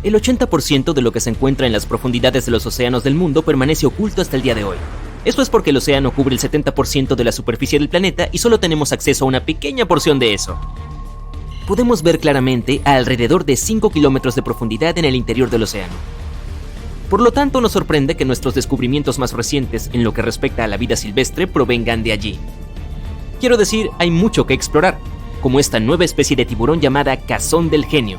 El 80% de lo que se encuentra en las profundidades de los océanos del mundo permanece oculto hasta el día de hoy. Esto es porque el océano cubre el 70% de la superficie del planeta y solo tenemos acceso a una pequeña porción de eso. Podemos ver claramente a alrededor de 5 kilómetros de profundidad en el interior del océano. Por lo tanto, nos sorprende que nuestros descubrimientos más recientes en lo que respecta a la vida silvestre provengan de allí. Quiero decir, hay mucho que explorar, como esta nueva especie de tiburón llamada cazón del genio,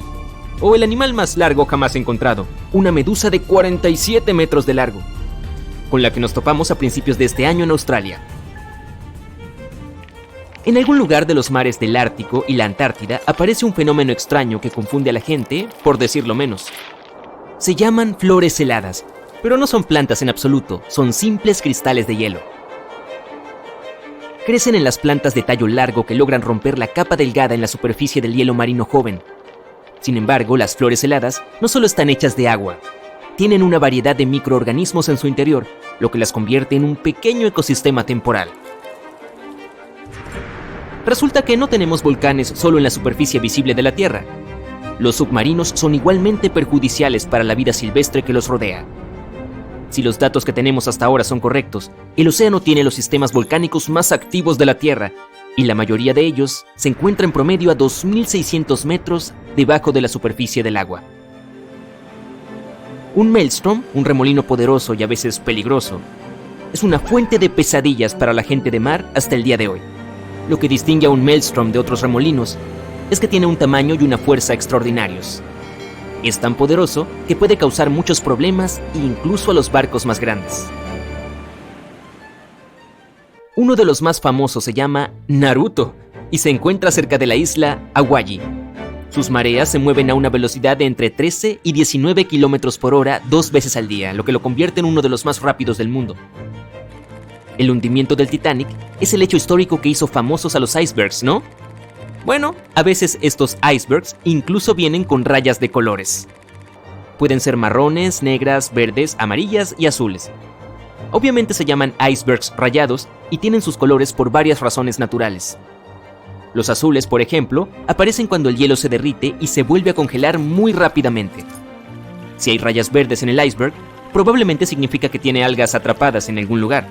o el animal más largo jamás encontrado, una medusa de 47 metros de largo, con la que nos topamos a principios de este año en Australia. En algún lugar de los mares del Ártico y la Antártida aparece un fenómeno extraño que confunde a la gente, por decirlo menos. Se llaman flores heladas, pero no son plantas en absoluto, son simples cristales de hielo. Crecen en las plantas de tallo largo que logran romper la capa delgada en la superficie del hielo marino joven. Sin embargo, las flores heladas no solo están hechas de agua, tienen una variedad de microorganismos en su interior, lo que las convierte en un pequeño ecosistema temporal. Resulta que no tenemos volcanes solo en la superficie visible de la Tierra. Los submarinos son igualmente perjudiciales para la vida silvestre que los rodea. Si los datos que tenemos hasta ahora son correctos, el océano tiene los sistemas volcánicos más activos de la Tierra, y la mayoría de ellos se encuentra en promedio a 2.600 metros debajo de la superficie del agua. Un maelstrom, un remolino poderoso y a veces peligroso, es una fuente de pesadillas para la gente de mar hasta el día de hoy. Lo que distingue a un maelstrom de otros remolinos es que tiene un tamaño y una fuerza extraordinarios. Es tan poderoso que puede causar muchos problemas incluso a los barcos más grandes. Uno de los más famosos se llama Naruto y se encuentra cerca de la isla Hawaii. Sus mareas se mueven a una velocidad de entre 13 y 19 kilómetros por hora 2 veces al día, lo que lo convierte en uno de los más rápidos del mundo. El hundimiento del Titanic es el hecho histórico que hizo famosos a los icebergs, ¿no? Bueno, a veces estos icebergs incluso vienen con rayas de colores. Pueden ser marrones, negras, verdes, amarillas y azules. Obviamente se llaman icebergs rayados y tienen sus colores por varias razones naturales. Los azules, por ejemplo, aparecen cuando el hielo se derrite y se vuelve a congelar muy rápidamente. Si hay rayas verdes en el iceberg, probablemente significa que tiene algas atrapadas en algún lugar.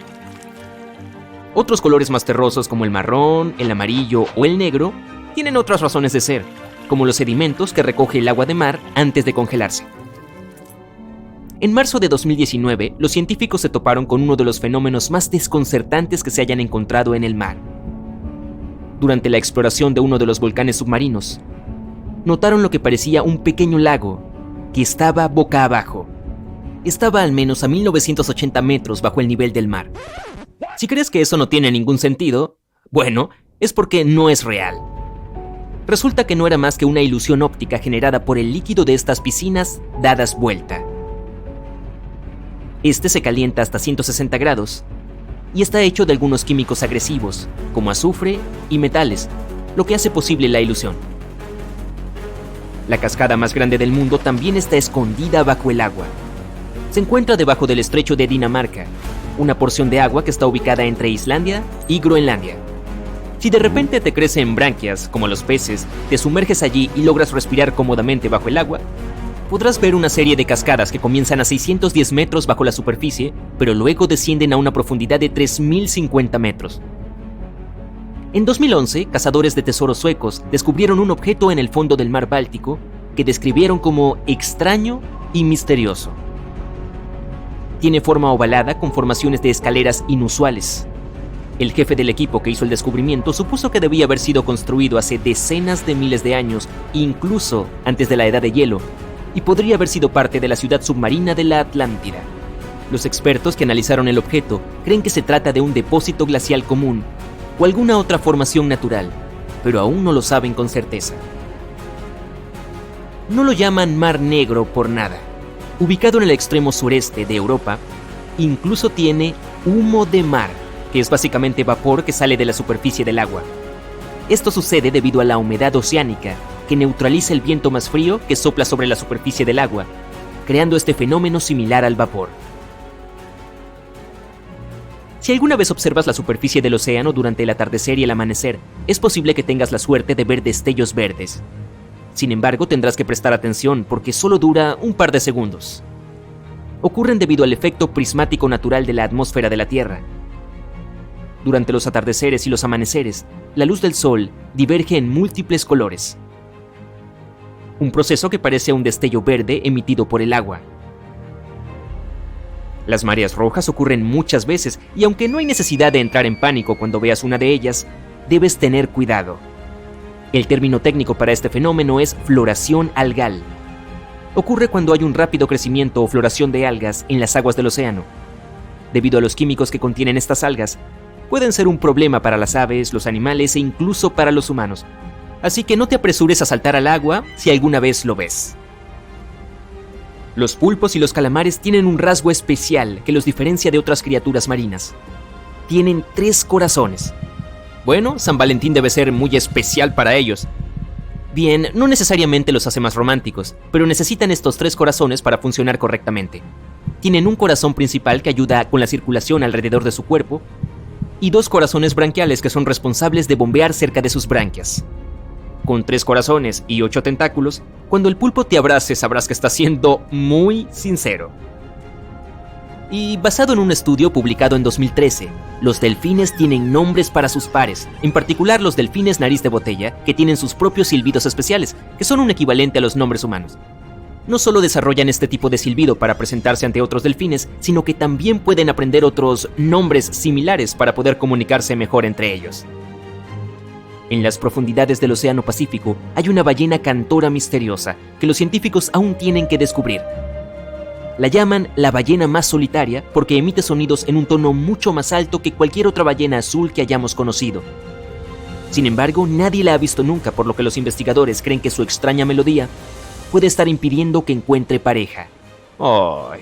Otros colores más terrosos como el marrón, el amarillo o el negro tienen otras razones de ser, como los sedimentos que recoge el agua de mar antes de congelarse. En marzo de 2019, los científicos se toparon con uno de los fenómenos más desconcertantes que se hayan encontrado en el mar. Durante la exploración de uno de los volcanes submarinos, notaron lo que parecía un pequeño lago que estaba boca abajo. Estaba al menos a 1980 metros bajo el nivel del mar. Si crees que eso no tiene ningún sentido, bueno, es porque no es real. Resulta que no era más que una ilusión óptica generada por el líquido de estas piscinas dadas vuelta. Este se calienta hasta 160 grados y está hecho de algunos químicos agresivos, como azufre y metales, lo que hace posible la ilusión. La cascada más grande del mundo también está escondida bajo el agua. Se encuentra debajo del estrecho de Dinamarca, una porción de agua que está ubicada entre Islandia y Groenlandia. Si de repente te crecen branquias, como los peces, te sumerges allí y logras respirar cómodamente bajo el agua, podrás ver una serie de cascadas que comienzan a 610 metros bajo la superficie, pero luego descienden a una profundidad de 3.050 metros. En 2011, cazadores de tesoros suecos descubrieron un objeto en el fondo del mar Báltico que describieron como extraño y misterioso. Tiene forma ovalada con formaciones de escaleras inusuales. El jefe del equipo que hizo el descubrimiento supuso que debía haber sido construido hace decenas de miles de años, incluso antes de la edad de hielo, y podría haber sido parte de la ciudad submarina de la Atlántida. Los expertos que analizaron el objeto creen que se trata de un depósito glacial común o alguna otra formación natural, pero aún no lo saben con certeza. No lo llaman Mar Negro por nada. Ubicado en el extremo sureste de Europa, incluso tiene humo de mar, que es básicamente vapor que sale de la superficie del agua. Esto sucede debido a la humedad oceánica, que neutraliza el viento más frío que sopla sobre la superficie del agua, creando este fenómeno similar al vapor. Si alguna vez observas la superficie del océano durante el atardecer y el amanecer, es posible que tengas la suerte de ver destellos verdes. Sin embargo, tendrás que prestar atención porque solo dura un par de segundos. Ocurren debido al efecto prismático natural de la atmósfera de la Tierra. Durante los atardeceres y los amaneceres, la luz del sol diverge en múltiples colores. Un proceso que parece un destello verde emitido por el agua. Las mareas rojas ocurren muchas veces y aunque no hay necesidad de entrar en pánico cuando veas una de ellas, debes tener cuidado. El término técnico para este fenómeno es floración algal. Ocurre cuando hay un rápido crecimiento o floración de algas en las aguas del océano. Debido a los químicos que contienen estas algas, pueden ser un problema para las aves, los animales e incluso para los humanos. Así que no te apresures a saltar al agua si alguna vez lo ves. Los pulpos y los calamares tienen un rasgo especial que los diferencia de otras criaturas marinas. Tienen 3 corazones. Bueno, San Valentín debe ser muy especial para ellos. Bien, no necesariamente los hace más románticos, pero necesitan estos 3 corazones para funcionar correctamente. Tienen un corazón principal que ayuda con la circulación alrededor de su cuerpo y 2 corazones branquiales que son responsables de bombear cerca de sus branquias. Con 3 corazones y 8 tentáculos, cuando el pulpo te abrace sabrás que está siendo muy sincero. Y basado en un estudio publicado en 2013, los delfines tienen nombres para sus pares, en particular los delfines nariz de botella, que tienen sus propios silbidos especiales, que son un equivalente a los nombres humanos. No solo desarrollan este tipo de silbido para presentarse ante otros delfines, sino que también pueden aprender otros nombres similares para poder comunicarse mejor entre ellos. En las profundidades del Océano Pacífico hay una ballena cantora misteriosa que los científicos aún tienen que descubrir. La llaman la ballena más solitaria porque emite sonidos en un tono mucho más alto que cualquier otra ballena azul que hayamos conocido. Sin embargo, nadie la ha visto nunca, por lo que los investigadores creen que su extraña melodía puede estar impidiendo que encuentre pareja. ¡Ay!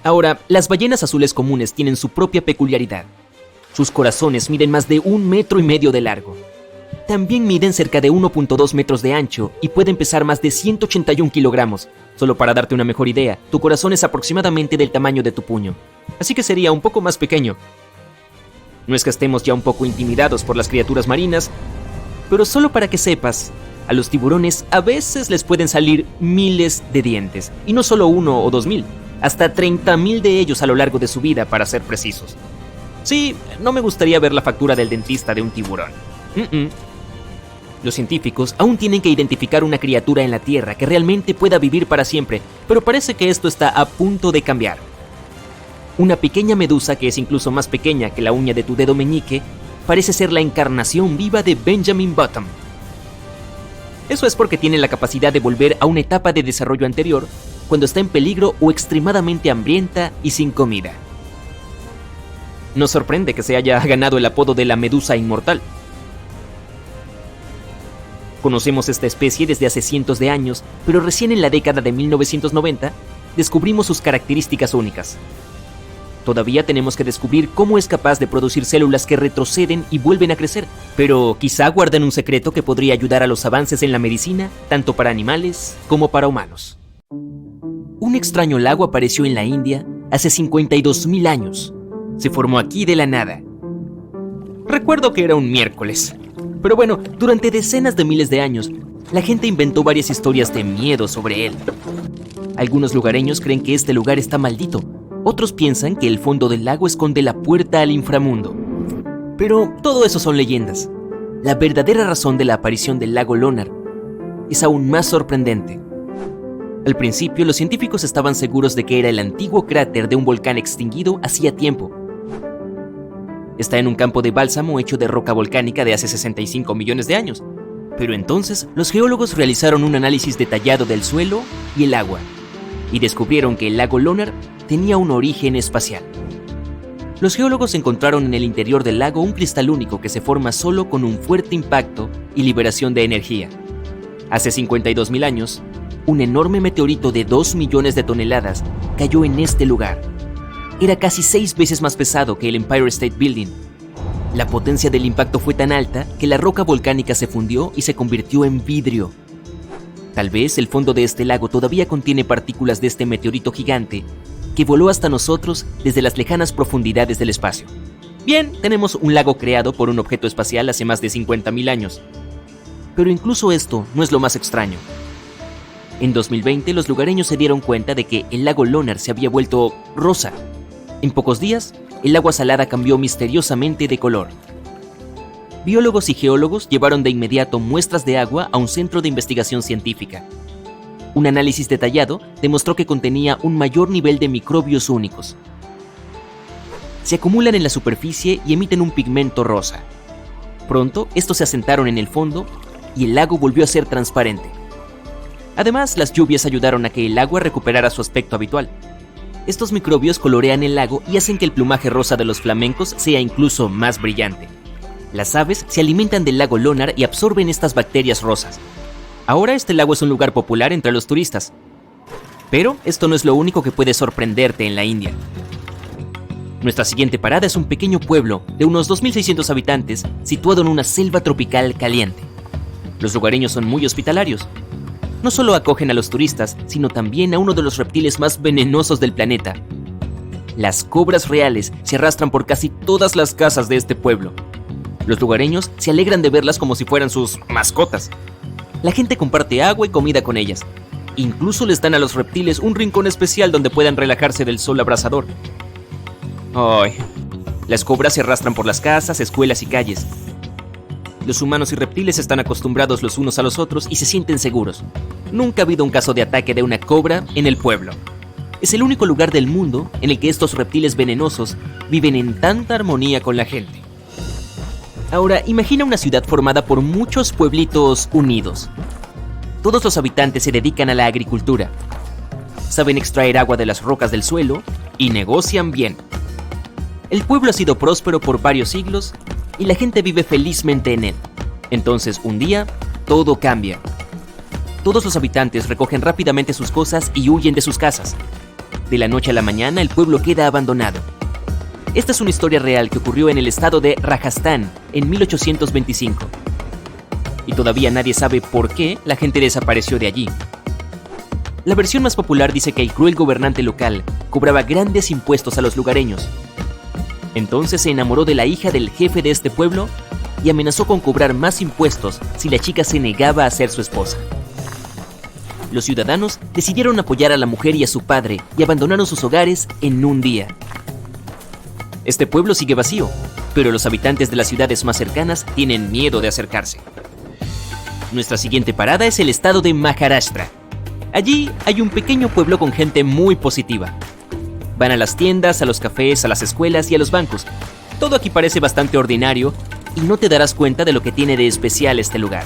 Ahora, las ballenas azules comunes tienen su propia peculiaridad. Sus corazones miden más de 1,5 metros de largo. También miden cerca de 1,2 metros de ancho y pueden pesar más de 181 kilogramos. Solo para darte una mejor idea, tu corazón es aproximadamente del tamaño de tu puño, así que sería un poco más pequeño. No es que estemos ya un poco intimidados por las criaturas marinas, pero solo para que sepas, a los tiburones a veces les pueden salir miles de dientes, y no solo 1 o 2,000, hasta 30,000 de ellos a lo largo de su vida, para ser precisos. Sí, no me gustaría ver la factura del dentista de un tiburón. Los científicos aún tienen que identificar una criatura en la Tierra que realmente pueda vivir para siempre, pero parece que esto está a punto de cambiar. Una pequeña medusa que es incluso más pequeña que la uña de tu dedo meñique parece ser la encarnación viva de Benjamin Button. Eso es porque tiene la capacidad de volver a una etapa de desarrollo anterior cuando está en peligro o extremadamente hambrienta y sin comida. Nos sorprende que se haya ganado el apodo de la medusa inmortal. Conocemos esta especie desde hace cientos de años, pero recién en la década de 1990 descubrimos sus características únicas. Todavía tenemos que descubrir cómo es capaz de producir células que retroceden y vuelven a crecer, pero quizá guarden un secreto que podría ayudar a los avances en la medicina, tanto para animales como para humanos. Un extraño lago apareció en la India hace 52,000 años. Se formó aquí de la nada. Recuerdo que era un miércoles. Pero bueno, durante decenas de miles de años, la gente inventó varias historias de miedo sobre él. Algunos lugareños creen que este lugar está maldito. Otros piensan que el fondo del lago esconde la puerta al inframundo. Pero todo eso son leyendas. La verdadera razón de la aparición del lago Lonar es aún más sorprendente. Al principio, los científicos estaban seguros de que era el antiguo cráter de un volcán extinguido hacía tiempo. Está en un campo de bálsamo hecho de roca volcánica de hace 65 millones de años. Pero entonces, los geólogos realizaron un análisis detallado del suelo y el agua, y descubrieron que el lago Lonar tenía un origen espacial. Los geólogos encontraron en el interior del lago un cristal único que se forma solo con un fuerte impacto y liberación de energía. Hace 52,000 años, un enorme meteorito de 2 millones de toneladas cayó en este lugar. Era casi 6 veces más pesado que el Empire State Building. La potencia del impacto fue tan alta que la roca volcánica se fundió y se convirtió en vidrio. Tal vez el fondo de este lago todavía contiene partículas de este meteorito gigante que voló hasta nosotros desde las lejanas profundidades del espacio. Bien, tenemos un lago creado por un objeto espacial hace más de 50,000 años. Pero incluso esto no es lo más extraño. En 2020, los lugareños se dieron cuenta de que el lago Lonar se había vuelto rosa. En pocos días, el agua salada cambió misteriosamente de color. Biólogos y geólogos llevaron de inmediato muestras de agua a un centro de investigación científica. Un análisis detallado demostró que contenía un mayor nivel de microbios únicos. Se acumulan en la superficie y emiten un pigmento rosa. Pronto, estos se asentaron en el fondo y el lago volvió a ser transparente. Además, las lluvias ayudaron a que el agua recuperara su aspecto habitual. Estos microbios colorean el lago y hacen que el plumaje rosa de los flamencos sea incluso más brillante. Las aves se alimentan del lago Lonar y absorben estas bacterias rosas. Ahora este lago es un lugar popular entre los turistas. Pero esto no es lo único que puede sorprenderte en la India. Nuestra siguiente parada es un pequeño pueblo de unos 2.600 habitantes situado en una selva tropical caliente. Los lugareños son muy hospitalarios. No solo acogen a los turistas, sino también a uno de los reptiles más venenosos del planeta. Las cobras reales se arrastran por casi todas las casas de este pueblo. Los lugareños se alegran de verlas como si fueran sus mascotas. La gente comparte agua y comida con ellas. Incluso les dan a los reptiles un rincón especial donde puedan relajarse del sol abrasador. ¡Ay! Las cobras se arrastran por las casas, escuelas y calles. Los humanos y reptiles están acostumbrados los unos a los otros y se sienten seguros. Nunca ha habido un caso de ataque de una cobra en el pueblo. Es el único lugar del mundo en el que estos reptiles venenosos viven en tanta armonía con la gente. Ahora, imagina una ciudad formada por muchos pueblitos unidos. Todos los habitantes se dedican a la agricultura. Saben extraer agua de las rocas del suelo y negocian bien. El pueblo ha sido próspero por varios siglos y la gente vive felizmente en él. Entonces, un día, todo cambia. Todos los habitantes recogen rápidamente sus cosas y huyen de sus casas. De la noche a la mañana, el pueblo queda abandonado. Esta es una historia real que ocurrió en el estado de Rajasthan en 1825. Y todavía nadie sabe por qué la gente desapareció de allí. La versión más popular dice que el cruel gobernante local cobraba grandes impuestos a los lugareños. Entonces se enamoró de la hija del jefe de este pueblo y amenazó con cobrar más impuestos si la chica se negaba a ser su esposa. Los ciudadanos decidieron apoyar a la mujer y a su padre y abandonaron sus hogares en un día. Este pueblo sigue vacío, pero los habitantes de las ciudades más cercanas tienen miedo de acercarse. Nuestra siguiente parada es el estado de Maharashtra. Allí hay un pequeño pueblo con gente muy positiva. Van a las tiendas, a los cafés, a las escuelas y a los bancos. Todo aquí parece bastante ordinario y no te darás cuenta de lo que tiene de especial este lugar.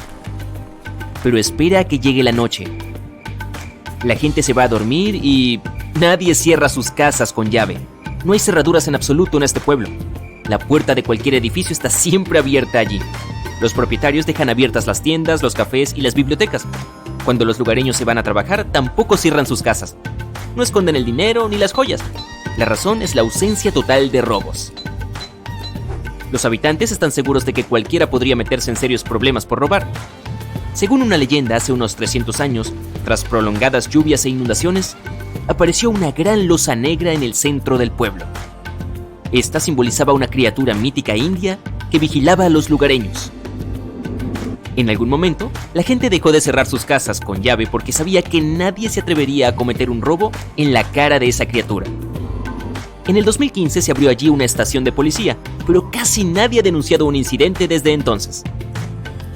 Pero espera a que llegue la noche. La gente se va a dormir y nadie cierra sus casas con llave. No hay cerraduras en absoluto en este pueblo. La puerta de cualquier edificio está siempre abierta allí. Los propietarios dejan abiertas las tiendas, los cafés y las bibliotecas. Cuando los lugareños se van a trabajar, tampoco cierran sus casas. No esconden el dinero ni las joyas. La razón es la ausencia total de robos. Los habitantes están seguros de que cualquiera podría meterse en serios problemas por robar. Según una leyenda, hace unos 300 años, tras prolongadas lluvias e inundaciones, apareció una gran losa negra en el centro del pueblo. Esta simbolizaba una criatura mítica india que vigilaba a los lugareños. En algún momento, la gente dejó de cerrar sus casas con llave porque sabía que nadie se atrevería a cometer un robo en la cara de esa criatura. En el 2015 se abrió allí una estación de policía, pero casi nadie ha denunciado un incidente desde entonces.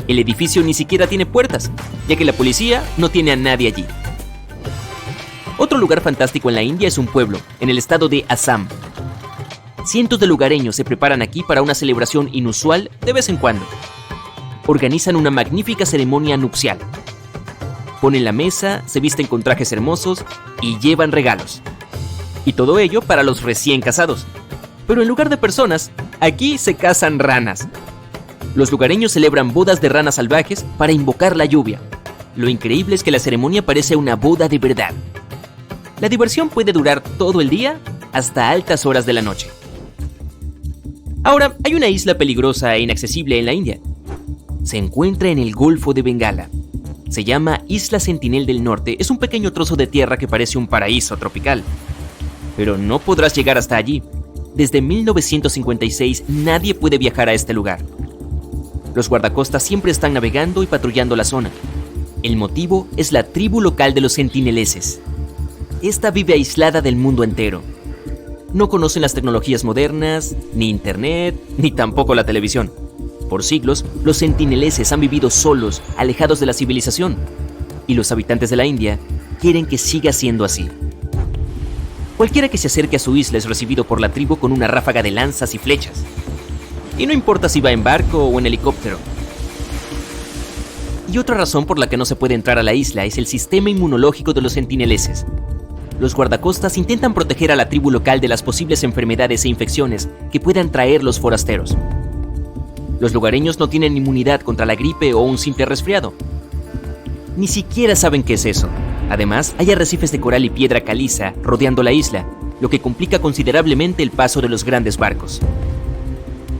El edificio ni siquiera tiene puertas, ya que la policía no tiene a nadie allí. Otro lugar fantástico en la India es un pueblo, en el estado de Assam. Cientos de lugareños se preparan aquí para una celebración inusual de vez en cuando. Organizan una magnífica ceremonia nupcial. Ponen la mesa, se visten con trajes hermosos y llevan regalos. Y todo ello para los recién casados. Pero en lugar de personas, aquí se cazan ranas. Los lugareños celebran bodas de ranas salvajes para invocar la lluvia. Lo increíble es que la ceremonia parece una boda de verdad. La diversión puede durar todo el día hasta altas horas de la noche. Ahora, hay una isla peligrosa e inaccesible en la India. Se encuentra en el Golfo de Bengala. Se llama Isla Sentinel del Norte. Es un pequeño trozo de tierra que parece un paraíso tropical. Pero no podrás llegar hasta allí. Desde 1956 nadie puede viajar a este lugar. Los guardacostas siempre están navegando y patrullando la zona. El motivo es la tribu local de los sentineleses. Esta vive aislada del mundo entero. No conocen las tecnologías modernas, ni internet, ni tampoco la televisión. Por siglos, los sentineleses han vivido solos, alejados de la civilización. Y los habitantes de la India quieren que siga siendo así. Cualquiera que se acerque a su isla es recibido por la tribu con una ráfaga de lanzas y flechas. Y no importa si va en barco o en helicóptero. Y otra razón por la que no se puede entrar a la isla es el sistema inmunológico de los sentineleses. Los guardacostas intentan proteger a la tribu local de las posibles enfermedades e infecciones que puedan traer los forasteros. Los lugareños no tienen inmunidad contra la gripe o un simple resfriado. Ni siquiera saben qué es eso. Además, hay arrecifes de coral y piedra caliza rodeando la isla, lo que complica considerablemente el paso de los grandes barcos.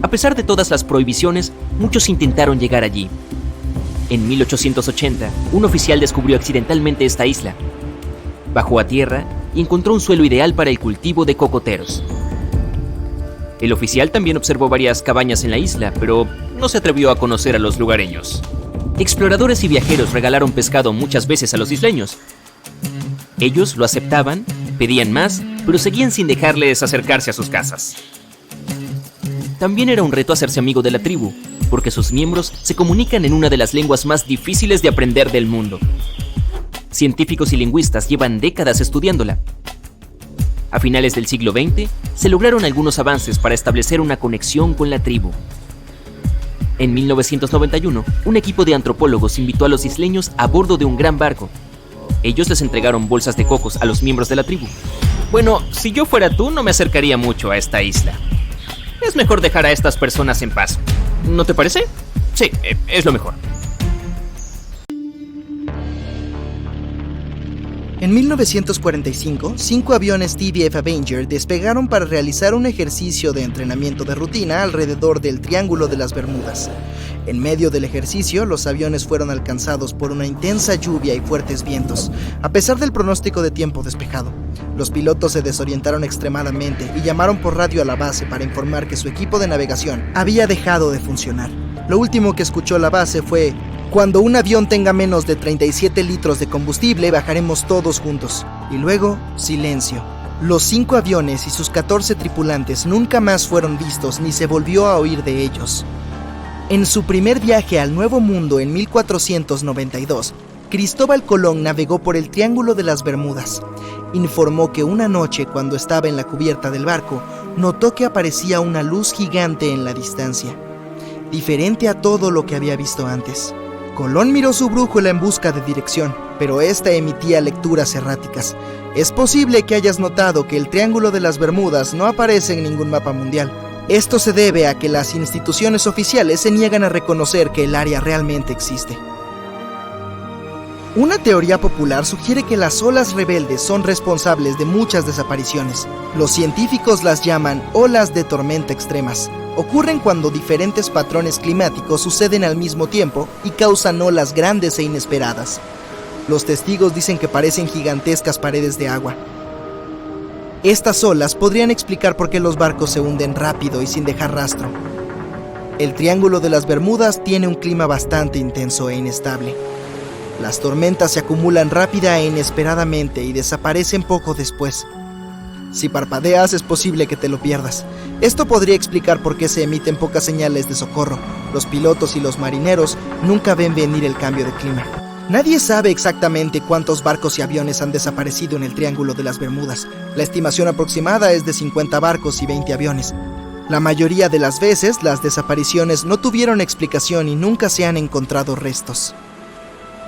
A pesar de todas las prohibiciones, muchos intentaron llegar allí. En 1880, un oficial descubrió accidentalmente esta isla. Bajó a tierra y encontró un suelo ideal para el cultivo de cocoteros. El oficial también observó varias cabañas en la isla, pero no se atrevió a conocer a los lugareños. Exploradores y viajeros regalaron pescado muchas veces a los isleños. Ellos lo aceptaban, pedían más, pero seguían sin dejarles acercarse a sus casas. También era un reto hacerse amigo de la tribu, porque sus miembros se comunican en una de las lenguas más difíciles de aprender del mundo. Científicos y lingüistas llevan décadas estudiándola. A finales del siglo XX, se lograron algunos avances para establecer una conexión con la tribu. En 1991, un equipo de antropólogos invitó a los isleños a bordo de un gran barco. Ellos les entregaron bolsas de cocos a los miembros de la tribu. Bueno, si yo fuera tú, no me acercaría mucho a esta isla. Es mejor dejar a estas personas en paz. ¿No te parece? Sí, es lo mejor. En 1945, 5 aviones TBF Avenger despegaron para realizar un ejercicio de entrenamiento de rutina alrededor del Triángulo de las Bermudas. En medio del ejercicio, los aviones fueron alcanzados por una intensa lluvia y fuertes vientos, a pesar del pronóstico de tiempo despejado. Los pilotos se desorientaron extremadamente y llamaron por radio a la base para informar que su equipo de navegación había dejado de funcionar. Lo último que escuchó la base fue: "Cuando un avión tenga menos de 37 litros de combustible, bajaremos todos juntos". Y luego, silencio. Los 5 aviones y sus 14 tripulantes nunca más fueron vistos ni se volvió a oír de ellos. En su primer viaje al Nuevo Mundo en 1492, Cristóbal Colón navegó por el Triángulo de las Bermudas. Informó que una noche, cuando estaba en la cubierta del barco, notó que aparecía una luz gigante en la distancia, diferente a todo lo que había visto antes. Colón miró su brújula en busca de dirección, pero esta emitía lecturas erráticas. Es posible que hayas notado que el Triángulo de las Bermudas no aparece en ningún mapa mundial. Esto se debe a que las instituciones oficiales se niegan a reconocer que el área realmente existe. Una teoría popular sugiere que las olas rebeldes son responsables de muchas desapariciones. Los científicos las llaman olas de tormenta extremas. Ocurren cuando diferentes patrones climáticos suceden al mismo tiempo y causan olas grandes e inesperadas. Los testigos dicen que parecen gigantescas paredes de agua. Estas olas podrían explicar por qué los barcos se hunden rápido y sin dejar rastro. El Triángulo de las Bermudas tiene un clima bastante intenso e inestable. Las tormentas se acumulan rápida e inesperadamente y desaparecen poco después. Si parpadeas, es posible que te lo pierdas. Esto podría explicar por qué se emiten pocas señales de socorro. Los pilotos y los marineros nunca ven venir el cambio de clima. Nadie sabe exactamente cuántos barcos y aviones han desaparecido en el Triángulo de las Bermudas. La estimación aproximada es de 50 barcos y 20 aviones. La mayoría de las veces, las desapariciones no tuvieron explicación y nunca se han encontrado restos.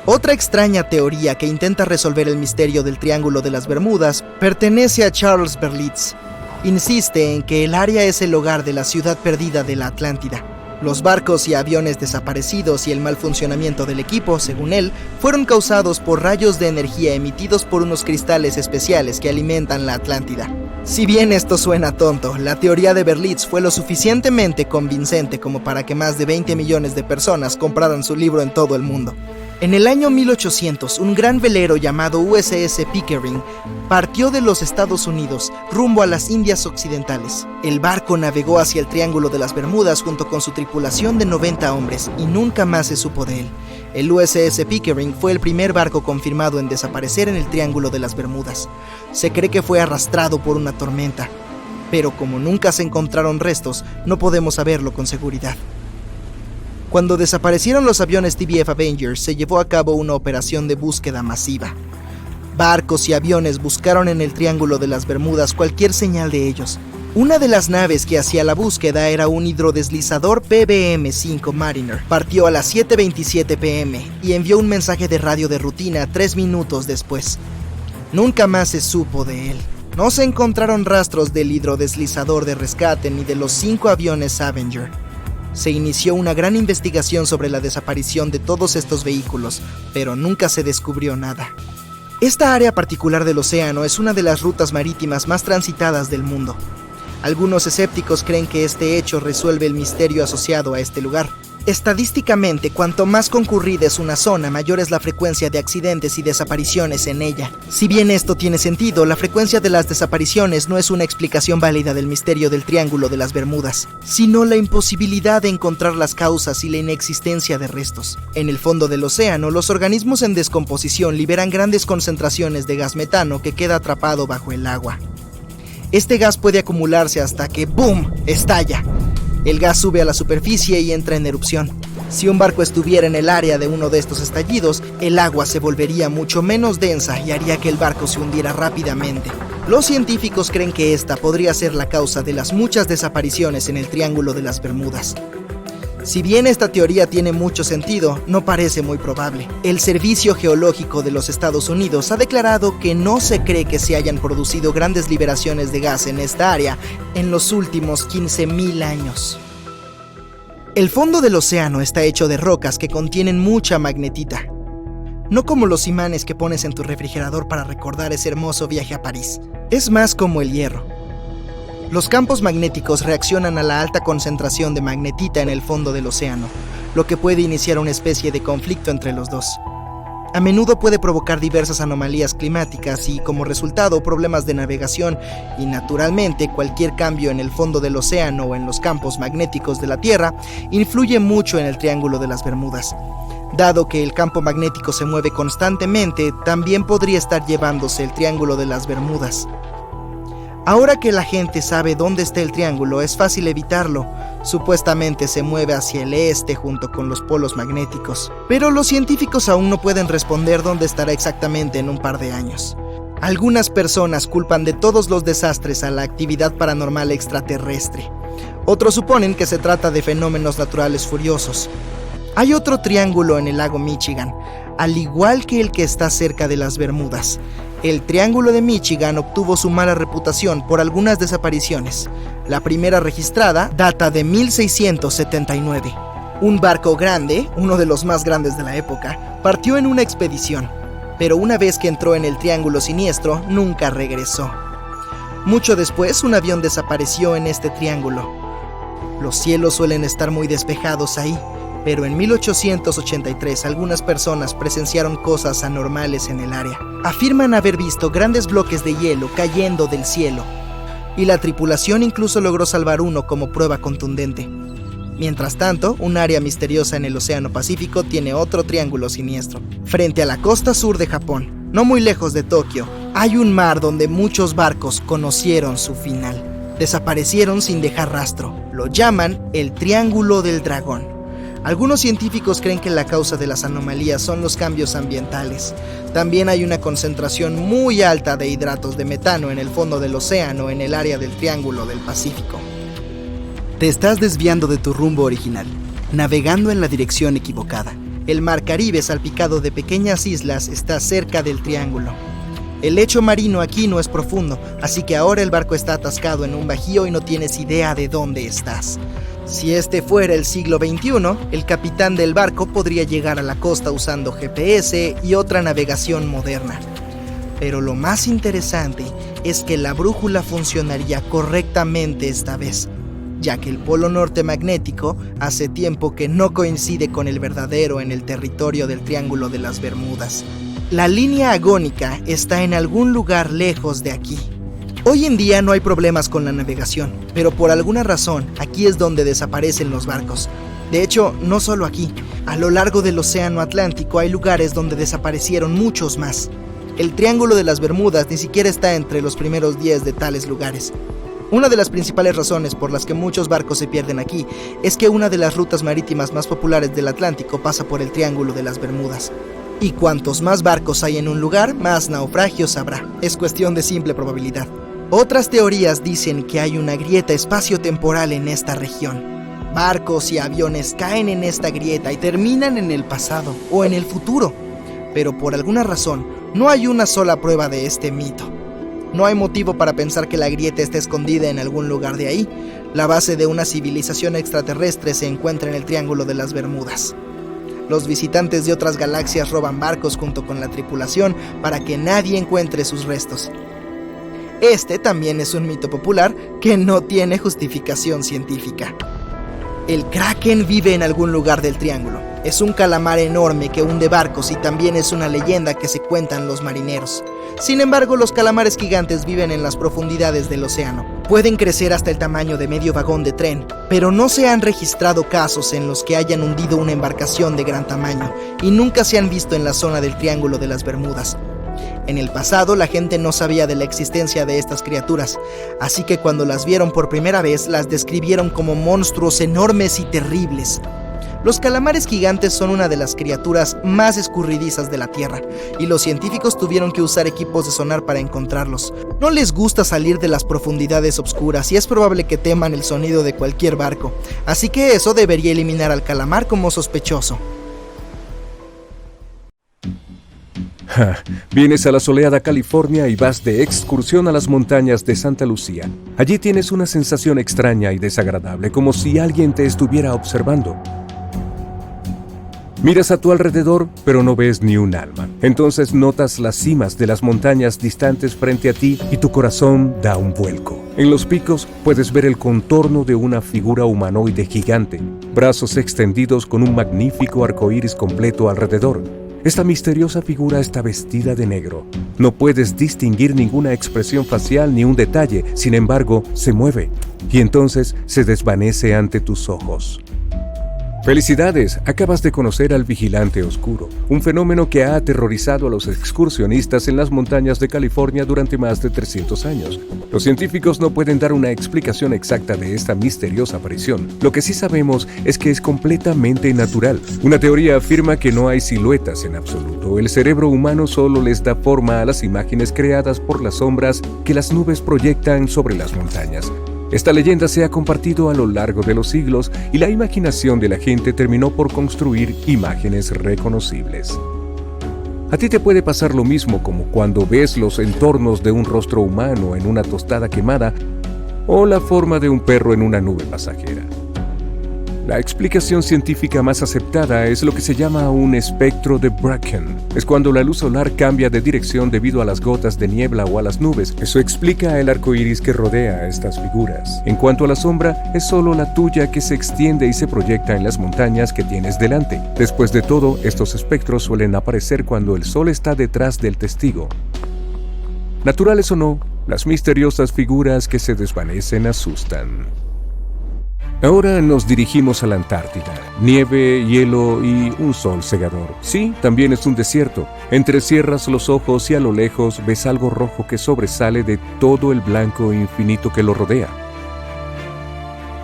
Otra extraña teoría que intenta resolver el misterio del Triángulo de las Bermudas pertenece a Charles Berlitz. Insiste en que el área es el hogar de la ciudad perdida de la Atlántida. Los barcos y aviones desaparecidos y el mal funcionamiento del equipo, según él, fueron causados por rayos de energía emitidos por unos cristales especiales que alimentan la Atlántida. Si bien esto suena tonto, la teoría de Berlitz fue lo suficientemente convincente como para que más de 20 millones de personas compraran su libro en todo el mundo. En el año 1800, un gran velero llamado USS Pickering partió de los Estados Unidos rumbo a las Indias Occidentales. El barco navegó hacia el Triángulo de las Bermudas junto con su tripulación de 90 hombres y nunca más se supo de él. El USS Pickering fue el primer barco confirmado en desaparecer en el Triángulo de las Bermudas. Se cree que fue arrastrado por una tormenta, pero como nunca se encontraron restos, no podemos saberlo con seguridad. Cuando desaparecieron los aviones TBF Avenger, se llevó a cabo una operación de búsqueda masiva. Barcos y aviones buscaron en el Triángulo de las Bermudas cualquier señal de ellos. Una de las naves que hacía la búsqueda era un hidrodeslizador PBM-5 Mariner. Partió a las 7:27 p.m. y envió un mensaje de radio de rutina 3 minutos después. Nunca más se supo de él. No se encontraron rastros del hidrodeslizador de rescate ni de los 5 aviones Avenger. Se inició una gran investigación sobre la desaparición de todos estos vehículos, pero nunca se descubrió nada. Esta área particular del océano es una de las rutas marítimas más transitadas del mundo. Algunos escépticos creen que este hecho resuelve el misterio asociado a este lugar. Estadísticamente, cuanto más concurrida es una zona, mayor es la frecuencia de accidentes y desapariciones en ella. Si bien esto tiene sentido, la frecuencia de las desapariciones no es una explicación válida del misterio del Triángulo de las Bermudas, sino la imposibilidad de encontrar las causas y la inexistencia de restos. En el fondo del océano, los organismos en descomposición liberan grandes concentraciones de gas metano que queda atrapado bajo el agua. Este gas puede acumularse hasta que ¡boom!, estalla. El gas sube a la superficie y entra en erupción. Si un barco estuviera en el área de uno de estos estallidos, el agua se volvería mucho menos densa y haría que el barco se hundiera rápidamente. Los científicos creen que esta podría ser la causa de las muchas desapariciones en el Triángulo de las Bermudas. Si bien esta teoría tiene mucho sentido, no parece muy probable. El Servicio Geológico de los Estados Unidos ha declarado que no se cree que se hayan producido grandes liberaciones de gas en esta área en los últimos 15.000 años. El fondo del océano está hecho de rocas que contienen mucha magnetita. No como los imanes que pones en tu refrigerador para recordar ese hermoso viaje a París. Es más como el hierro. Los campos magnéticos reaccionan a la alta concentración de magnetita en el fondo del océano, lo que puede iniciar una especie de conflicto entre los dos. A menudo puede provocar diversas anomalías climáticas y, como resultado, problemas de navegación y, naturalmente, cualquier cambio en el fondo del océano o en los campos magnéticos de la Tierra influye mucho en el Triángulo de las Bermudas. Dado que el campo magnético se mueve constantemente, también podría estar llevándose el Triángulo de las Bermudas. Ahora que la gente sabe dónde está el triángulo, es fácil evitarlo. Supuestamente se mueve hacia el este junto con los polos magnéticos. Pero los científicos aún no pueden responder dónde estará exactamente en un par de años. Algunas personas culpan de todos los desastres a la actividad paranormal extraterrestre. Otros suponen que se trata de fenómenos naturales furiosos. Hay otro triángulo en el lago Michigan, al igual que el que está cerca de las Bermudas. El Triángulo de Michigan obtuvo su mala reputación por algunas desapariciones. La primera registrada data de 1679. Un barco grande, uno de los más grandes de la época, partió en una expedición, pero una vez que entró en el Triángulo Siniestro, nunca regresó. Mucho después, un avión desapareció en este triángulo. Los cielos suelen estar muy despejados ahí, pero en 1883 algunas personas presenciaron cosas anormales en el área. Afirman haber visto grandes bloques de hielo cayendo del cielo, y la tripulación incluso logró salvar uno como prueba contundente. Mientras tanto, un área misteriosa en el Océano Pacífico tiene otro triángulo siniestro. Frente a la costa sur de Japón, no muy lejos de Tokio, hay un mar donde muchos barcos conocieron su final. Desaparecieron sin dejar rastro. Lo llaman el Triángulo del Dragón. Algunos científicos creen que la causa de las anomalías son los cambios ambientales. También hay una concentración muy alta de hidratos de metano en el fondo del océano en el área del Triángulo del Pacífico. Te estás desviando de tu rumbo original, navegando en la dirección equivocada. El mar Caribe, salpicado de pequeñas islas, está cerca del triángulo. El lecho marino aquí no es profundo, así que ahora el barco está atascado en un bajío y no tienes idea de dónde estás. Si este fuera el siglo XXI, el capitán del barco podría llegar a la costa usando GPS y otra navegación moderna. Pero lo más interesante es que la brújula funcionaría correctamente esta vez, ya que el polo norte magnético hace tiempo que no coincide con el verdadero en el territorio del Triángulo de las Bermudas. La línea agónica está en algún lugar lejos de aquí. Hoy en día no hay problemas con la navegación, pero por alguna razón aquí es donde desaparecen los barcos. De hecho, no solo aquí, a lo largo del Océano Atlántico hay lugares donde desaparecieron muchos más. El Triángulo de las Bermudas ni siquiera está entre los primeros 10 de tales lugares. Una de las principales razones por las que muchos barcos se pierden aquí es que una de las rutas marítimas más populares del Atlántico pasa por el Triángulo de las Bermudas. Y cuantos más barcos hay en un lugar, más naufragios habrá. Es cuestión de simple probabilidad. Otras teorías dicen que hay una grieta espaciotemporal en esta región. Barcos y aviones caen en esta grieta y terminan en el pasado o en el futuro. Pero por alguna razón, no hay una sola prueba de este mito. No hay motivo para pensar que la grieta esté escondida en algún lugar de ahí. La base de una civilización extraterrestre se encuentra en el Triángulo de las Bermudas. Los visitantes de otras galaxias roban barcos junto con la tripulación para que nadie encuentre sus restos. Este también es un mito popular que no tiene justificación científica. El Kraken vive en algún lugar del triángulo. Es un calamar enorme que hunde barcos y también es una leyenda que se cuentan los marineros. Sin embargo, los calamares gigantes viven en las profundidades del océano. Pueden crecer hasta el tamaño de medio vagón de tren, pero no se han registrado casos en los que hayan hundido una embarcación de gran tamaño y nunca se han visto en la zona del Triángulo de las Bermudas. En el pasado, la gente no sabía de la existencia de estas criaturas, así que cuando las vieron por primera vez, las describieron como monstruos enormes y terribles. Los calamares gigantes son una de las criaturas más escurridizas de la Tierra, y los científicos tuvieron que usar equipos de sonar para encontrarlos. No les gusta salir de las profundidades oscuras y es probable que teman el sonido de cualquier barco, así que eso debería eliminar al calamar como sospechoso. Vienes a la soleada California y vas de excursión a las montañas de Santa Lucía. Allí tienes una sensación extraña y desagradable, como si alguien te estuviera observando. Miras a tu alrededor, pero no ves ni un alma. Entonces notas las cimas de las montañas distantes frente a ti y tu corazón da un vuelco. En los picos puedes ver el contorno de una figura humanoide gigante, brazos extendidos con un magnífico arcoíris completo alrededor. Esta misteriosa figura está vestida de negro. No puedes distinguir ninguna expresión facial ni un detalle, sin embargo, se mueve y entonces se desvanece ante tus ojos. ¡Felicidades! Acabas de conocer al Vigilante Oscuro, un fenómeno que ha aterrorizado a los excursionistas en las montañas de California durante más de 300 años. Los científicos no pueden dar una explicación exacta de esta misteriosa aparición. Lo que sí sabemos es que es completamente natural. Una teoría afirma que no hay siluetas en absoluto. El cerebro humano solo les da forma a las imágenes creadas por las sombras que las nubes proyectan sobre las montañas. Esta leyenda se ha compartido a lo largo de los siglos y la imaginación de la gente terminó por construir imágenes reconocibles. A ti te puede pasar lo mismo como cuando ves los entornos de un rostro humano en una tostada quemada o la forma de un perro en una nube pasajera. La explicación científica más aceptada es lo que se llama un espectro de Bracken. Es cuando la luz solar cambia de dirección debido a las gotas de niebla o a las nubes. Eso explica el arco iris que rodea a estas figuras. En cuanto a la sombra, es solo la tuya que se extiende y se proyecta en las montañas que tienes delante. Después de todo, estos espectros suelen aparecer cuando el sol está detrás del testigo. Naturales o no, las misteriosas figuras que se desvanecen asustan. Ahora nos dirigimos a la Antártida. Nieve, hielo y un sol cegador. Sí, también es un desierto. Entrecierras los ojos y a lo lejos ves algo rojo que sobresale de todo el blanco infinito que lo rodea.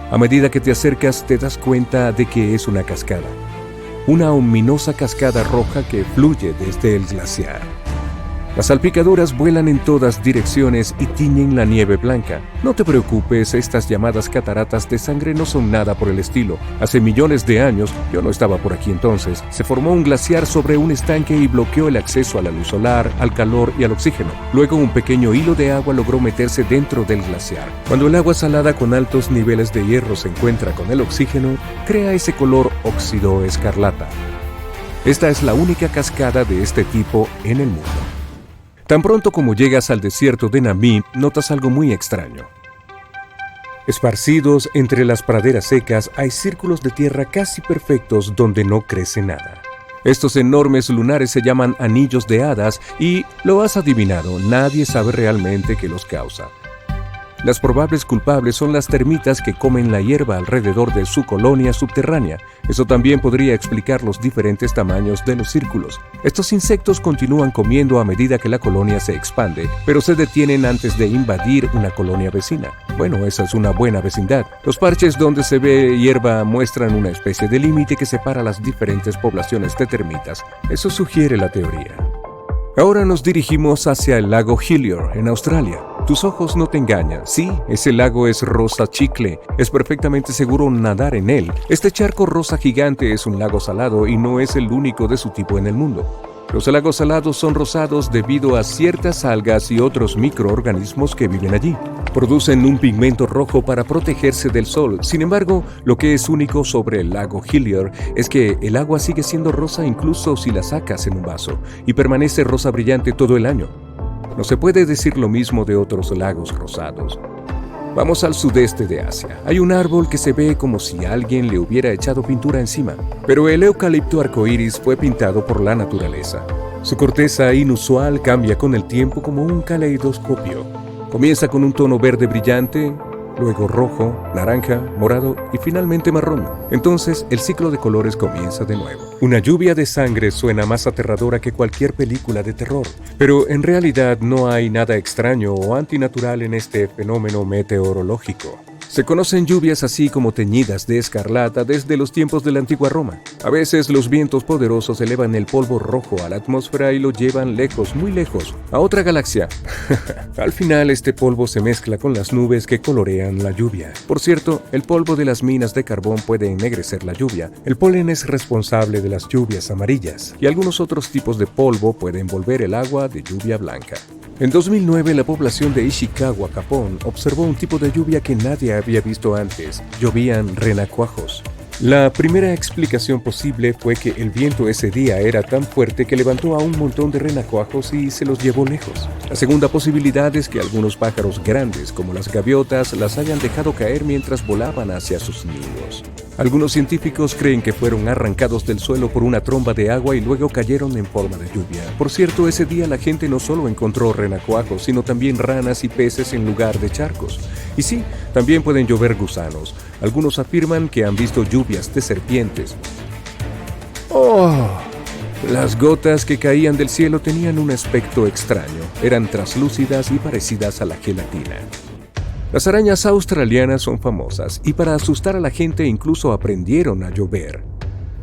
A medida que te acercas te das cuenta de que es una cascada. Una ominosa cascada roja que fluye desde el glaciar. Las salpicaduras vuelan en todas direcciones y tiñen la nieve blanca. No te preocupes, estas llamadas cataratas de sangre no son nada por el estilo. Hace millones de años, yo no estaba por aquí entonces, se formó un glaciar sobre un estanque y bloqueó el acceso a la luz solar, al calor y al oxígeno. Luego un pequeño hilo de agua logró meterse dentro del glaciar. Cuando el agua salada con altos niveles de hierro se encuentra con el oxígeno, crea ese color óxido escarlata. Esta es la única cascada de este tipo en el mundo. Tan pronto como llegas al desierto de Namib, notas algo muy extraño. Esparcidos entre las praderas secas hay círculos de tierra casi perfectos donde no crece nada. Estos enormes lunares se llaman anillos de hadas y, lo has adivinado, nadie sabe realmente qué los causa. Las probables culpables son las termitas que comen la hierba alrededor de su colonia subterránea. Eso también podría explicar los diferentes tamaños de los círculos. Estos insectos continúan comiendo a medida que la colonia se expande, pero se detienen antes de invadir una colonia vecina. Bueno, esa es una buena vecindad. Los parches donde se ve hierba muestran una especie de límite que separa las diferentes poblaciones de termitas. Eso sugiere la teoría. Ahora nos dirigimos hacia el lago Hillier, en Australia. Tus ojos no te engañan. Sí, ese lago es rosa chicle. Es perfectamente seguro nadar en él. Este charco rosa gigante es un lago salado y no es el único de su tipo en el mundo. Los lagos salados son rosados debido a ciertas algas y otros microorganismos que viven allí. Producen un pigmento rojo para protegerse del sol. Sin embargo, lo que es único sobre el lago Hillier es que el agua sigue siendo rosa incluso si la sacas en un vaso, y permanece rosa brillante todo el año. No se puede decir lo mismo de otros lagos rosados. Vamos al sudeste de Asia. Hay un árbol que se ve como si alguien le hubiera echado pintura encima, pero el eucalipto arcoíris fue pintado por la naturaleza. Su corteza inusual cambia con el tiempo como un caleidoscopio. Comienza con un tono verde brillante, luego rojo, naranja, morado y finalmente marrón. Entonces el ciclo de colores comienza de nuevo. Una lluvia de sangre suena más aterradora que cualquier película de terror, pero en realidad no hay nada extraño o antinatural en este fenómeno meteorológico. Se conocen lluvias así como teñidas de escarlata desde los tiempos de la antigua Roma. A veces los vientos poderosos elevan el polvo rojo a la atmósfera y lo llevan lejos, muy lejos, a otra galaxia. Al final este polvo se mezcla con las nubes que colorean la lluvia. Por cierto, el polvo de las minas de carbón puede ennegrecer la lluvia. El polen es responsable de las lluvias amarillas y algunos otros tipos de polvo pueden volver el agua de lluvia blanca. En 2009, la población de Ishikawa, Japón, observó un tipo de lluvia que nadie había visto antes. Llovían renacuajos. La primera explicación posible fue que el viento ese día era tan fuerte que levantó a un montón de renacuajos y se los llevó lejos. La segunda posibilidad es que algunos pájaros grandes, como las gaviotas, las hayan dejado caer mientras volaban hacia sus nidos. Algunos científicos creen que fueron arrancados del suelo por una tromba de agua y luego cayeron en forma de lluvia. Por cierto, ese día la gente no solo encontró renacuajos, sino también ranas y peces en lugar de charcos. Y sí, también pueden llover gusanos. Algunos afirman que han visto lluvias de serpientes. ¡Oh! Las gotas que caían del cielo tenían un aspecto extraño. Eran translúcidas y parecidas a la gelatina. Las arañas australianas son famosas y para asustar a la gente incluso aprendieron a llover.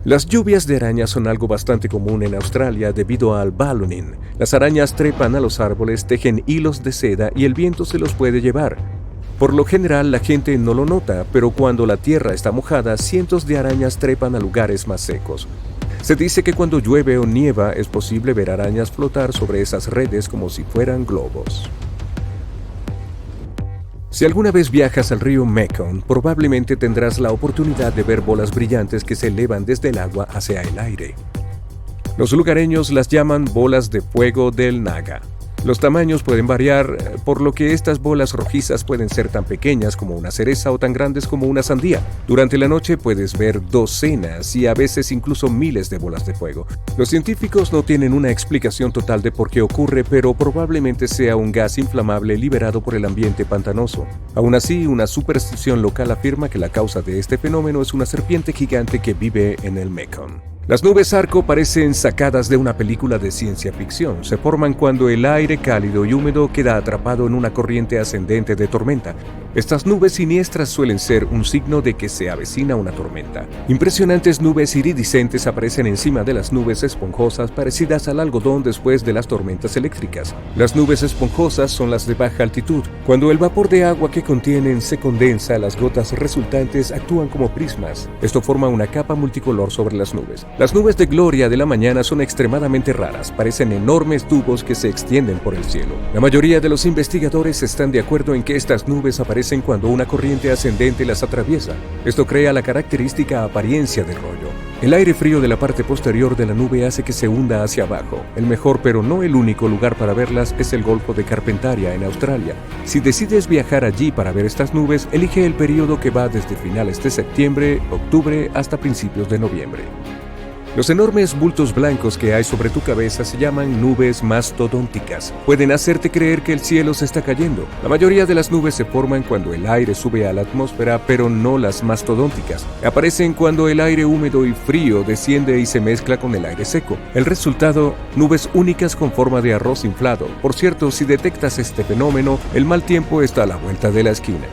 Las lluvias de arañas son algo bastante común en Australia debido al ballooning. Las arañas trepan a los árboles, tejen hilos de seda y el viento se los puede llevar. Por lo general la gente no lo nota, pero cuando la tierra está mojada, cientos de arañas trepan a lugares más secos. Se dice que cuando llueve o nieva es posible ver arañas flotar sobre esas redes como si fueran globos. Si alguna vez viajas al río Mekong, probablemente tendrás la oportunidad de ver bolas brillantes que se elevan desde el agua hacia el aire. Los lugareños las llaman bolas de fuego del Naga. Los tamaños pueden variar, por lo que estas bolas rojizas pueden ser tan pequeñas como una cereza o tan grandes como una sandía. Durante la noche puedes ver docenas y a veces incluso miles de bolas de fuego. Los científicos no tienen una explicación total de por qué ocurre, pero probablemente sea un gas inflamable liberado por el ambiente pantanoso. Aún así, una superstición local afirma que la causa de este fenómeno es una serpiente gigante que vive en el Mekong. Las nubes arco parecen sacadas de una película de ciencia ficción. Se forman cuando el aire cálido y húmedo queda atrapado en una corriente ascendente de tormenta. Estas nubes siniestras suelen ser un signo de que se avecina una tormenta. Impresionantes nubes iridiscentes aparecen encima de las nubes esponjosas parecidas al algodón después de las tormentas eléctricas. Las nubes esponjosas son las de baja altitud. Cuando el vapor de agua que contienen se condensa, las gotas resultantes actúan como prismas. Esto forma una capa multicolor sobre las nubes. Las nubes de gloria de la mañana son extremadamente raras, parecen enormes tubos que se extienden por el cielo. La mayoría de los investigadores están de acuerdo en que estas nubes aparecen cuando una corriente ascendente las atraviesa. Esto crea la característica apariencia de rollo. El aire frío de la parte posterior de la nube hace que se hunda hacia abajo. El mejor, pero no el único lugar para verlas es el Golfo de Carpentaria en Australia. Si decides viajar allí para ver estas nubes, elige el periodo que va desde finales de septiembre, octubre hasta principios de noviembre. Los enormes bultos blancos que hay sobre tu cabeza se llaman nubes mastodónticas. Pueden hacerte creer que el cielo se está cayendo. La mayoría de las nubes se forman cuando el aire sube a la atmósfera, pero no las mastodónticas. Aparecen cuando el aire húmedo y frío desciende y se mezcla con el aire seco. El resultado, nubes únicas con forma de arroz inflado. Por cierto, si detectas este fenómeno, el mal tiempo está a la vuelta de la esquina.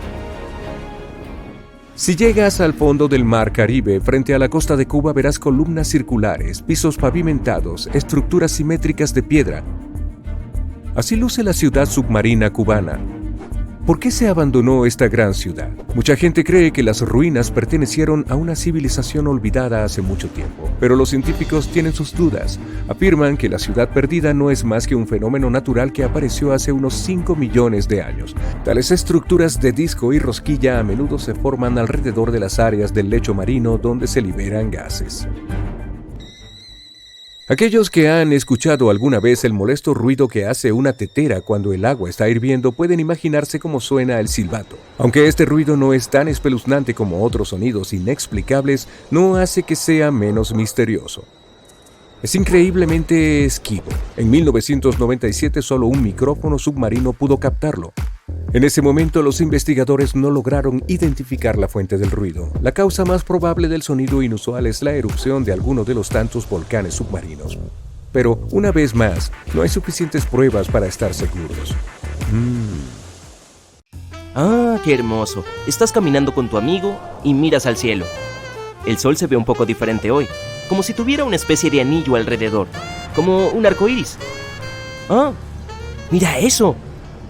Si llegas al fondo del Mar Caribe, frente a la costa de Cuba, verás columnas circulares, pisos pavimentados, estructuras simétricas de piedra. Así luce la ciudad submarina cubana. ¿Por qué se abandonó esta gran ciudad? Mucha gente cree que las ruinas pertenecieron a una civilización olvidada hace mucho tiempo, pero los científicos tienen sus dudas. Afirman que la ciudad perdida no es más que un fenómeno natural que apareció hace unos 5 millones de años. Tales estructuras de disco y rosquilla a menudo se forman alrededor de las áreas del lecho marino donde se liberan gases. Aquellos que han escuchado alguna vez el molesto ruido que hace una tetera cuando el agua está hirviendo pueden imaginarse cómo suena el silbato. Aunque este ruido no es tan espeluznante como otros sonidos inexplicables, no hace que sea menos misterioso. Es increíblemente esquivo. En 1997 solo un micrófono submarino pudo captarlo. En ese momento los investigadores no lograron identificar la fuente del ruido. La causa más probable del sonido inusual es la erupción de alguno de los tantos volcanes submarinos. Pero, una vez más, no hay suficientes pruebas para estar seguros. ¡Ah, qué hermoso! Estás caminando con tu amigo y miras al cielo. El sol se ve un poco diferente hoy, como si tuviera una especie de anillo alrededor, como un arco iris. ¡Ah! ¡Mira eso!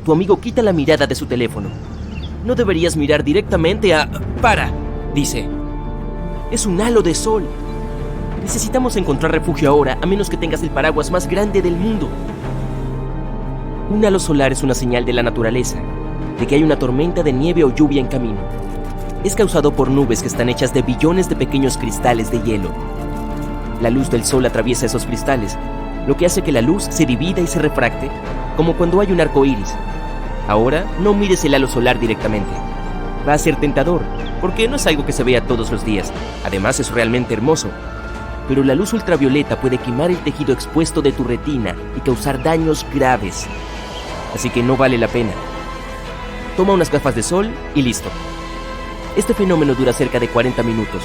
Tu amigo quita la mirada de su teléfono. No deberías mirar directamente a... ¡Para!, dice. Es un halo de sol. Necesitamos encontrar refugio ahora, a menos que tengas el paraguas más grande del mundo. Un halo solar es una señal de la naturaleza, de que hay una tormenta de nieve o lluvia en camino. Es causado por nubes que están hechas de billones de pequeños cristales de hielo. La luz del sol atraviesa esos cristales, lo que hace que la luz se divida y se refracte, como cuando hay un arco iris. Ahora, no mires el halo solar directamente. Va a ser tentador, porque no es algo que se vea todos los días. Además, es realmente hermoso. Pero la luz ultravioleta puede quemar el tejido expuesto de tu retina y causar daños graves. Así que no vale la pena. Toma unas gafas de sol y listo. Este fenómeno dura cerca de 40 minutos.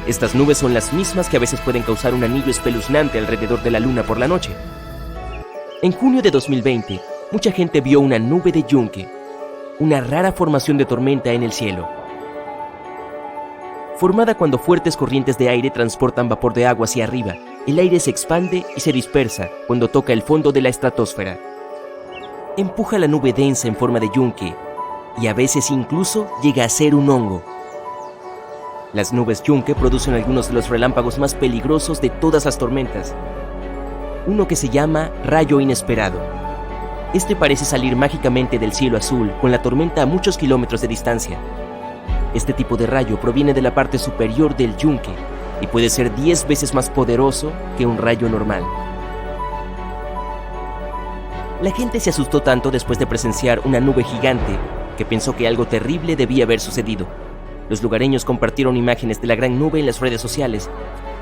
Estas nubes son las mismas que a veces pueden causar un anillo espeluznante alrededor de la luna por la noche. En junio de 2020, mucha gente vio una nube de yunque, una rara formación de tormenta en el cielo. Formada cuando fuertes corrientes de aire transportan vapor de agua hacia arriba, el aire se expande y se dispersa cuando toca el fondo de la estratosfera. Empuja la nube densa en forma de yunque y a veces incluso llega a ser un hongo. Las nubes yunque producen algunos de los relámpagos más peligrosos de todas las tormentas. Uno que se llama rayo inesperado. Este parece salir mágicamente del cielo azul con la tormenta a muchos kilómetros de distancia. Este tipo de rayo proviene de la parte superior del yunque y puede ser 10 veces más poderoso que un rayo normal. La gente se asustó tanto después de presenciar una nube gigante que pensó que algo terrible debía haber sucedido. Los lugareños compartieron imágenes de la gran nube en las redes sociales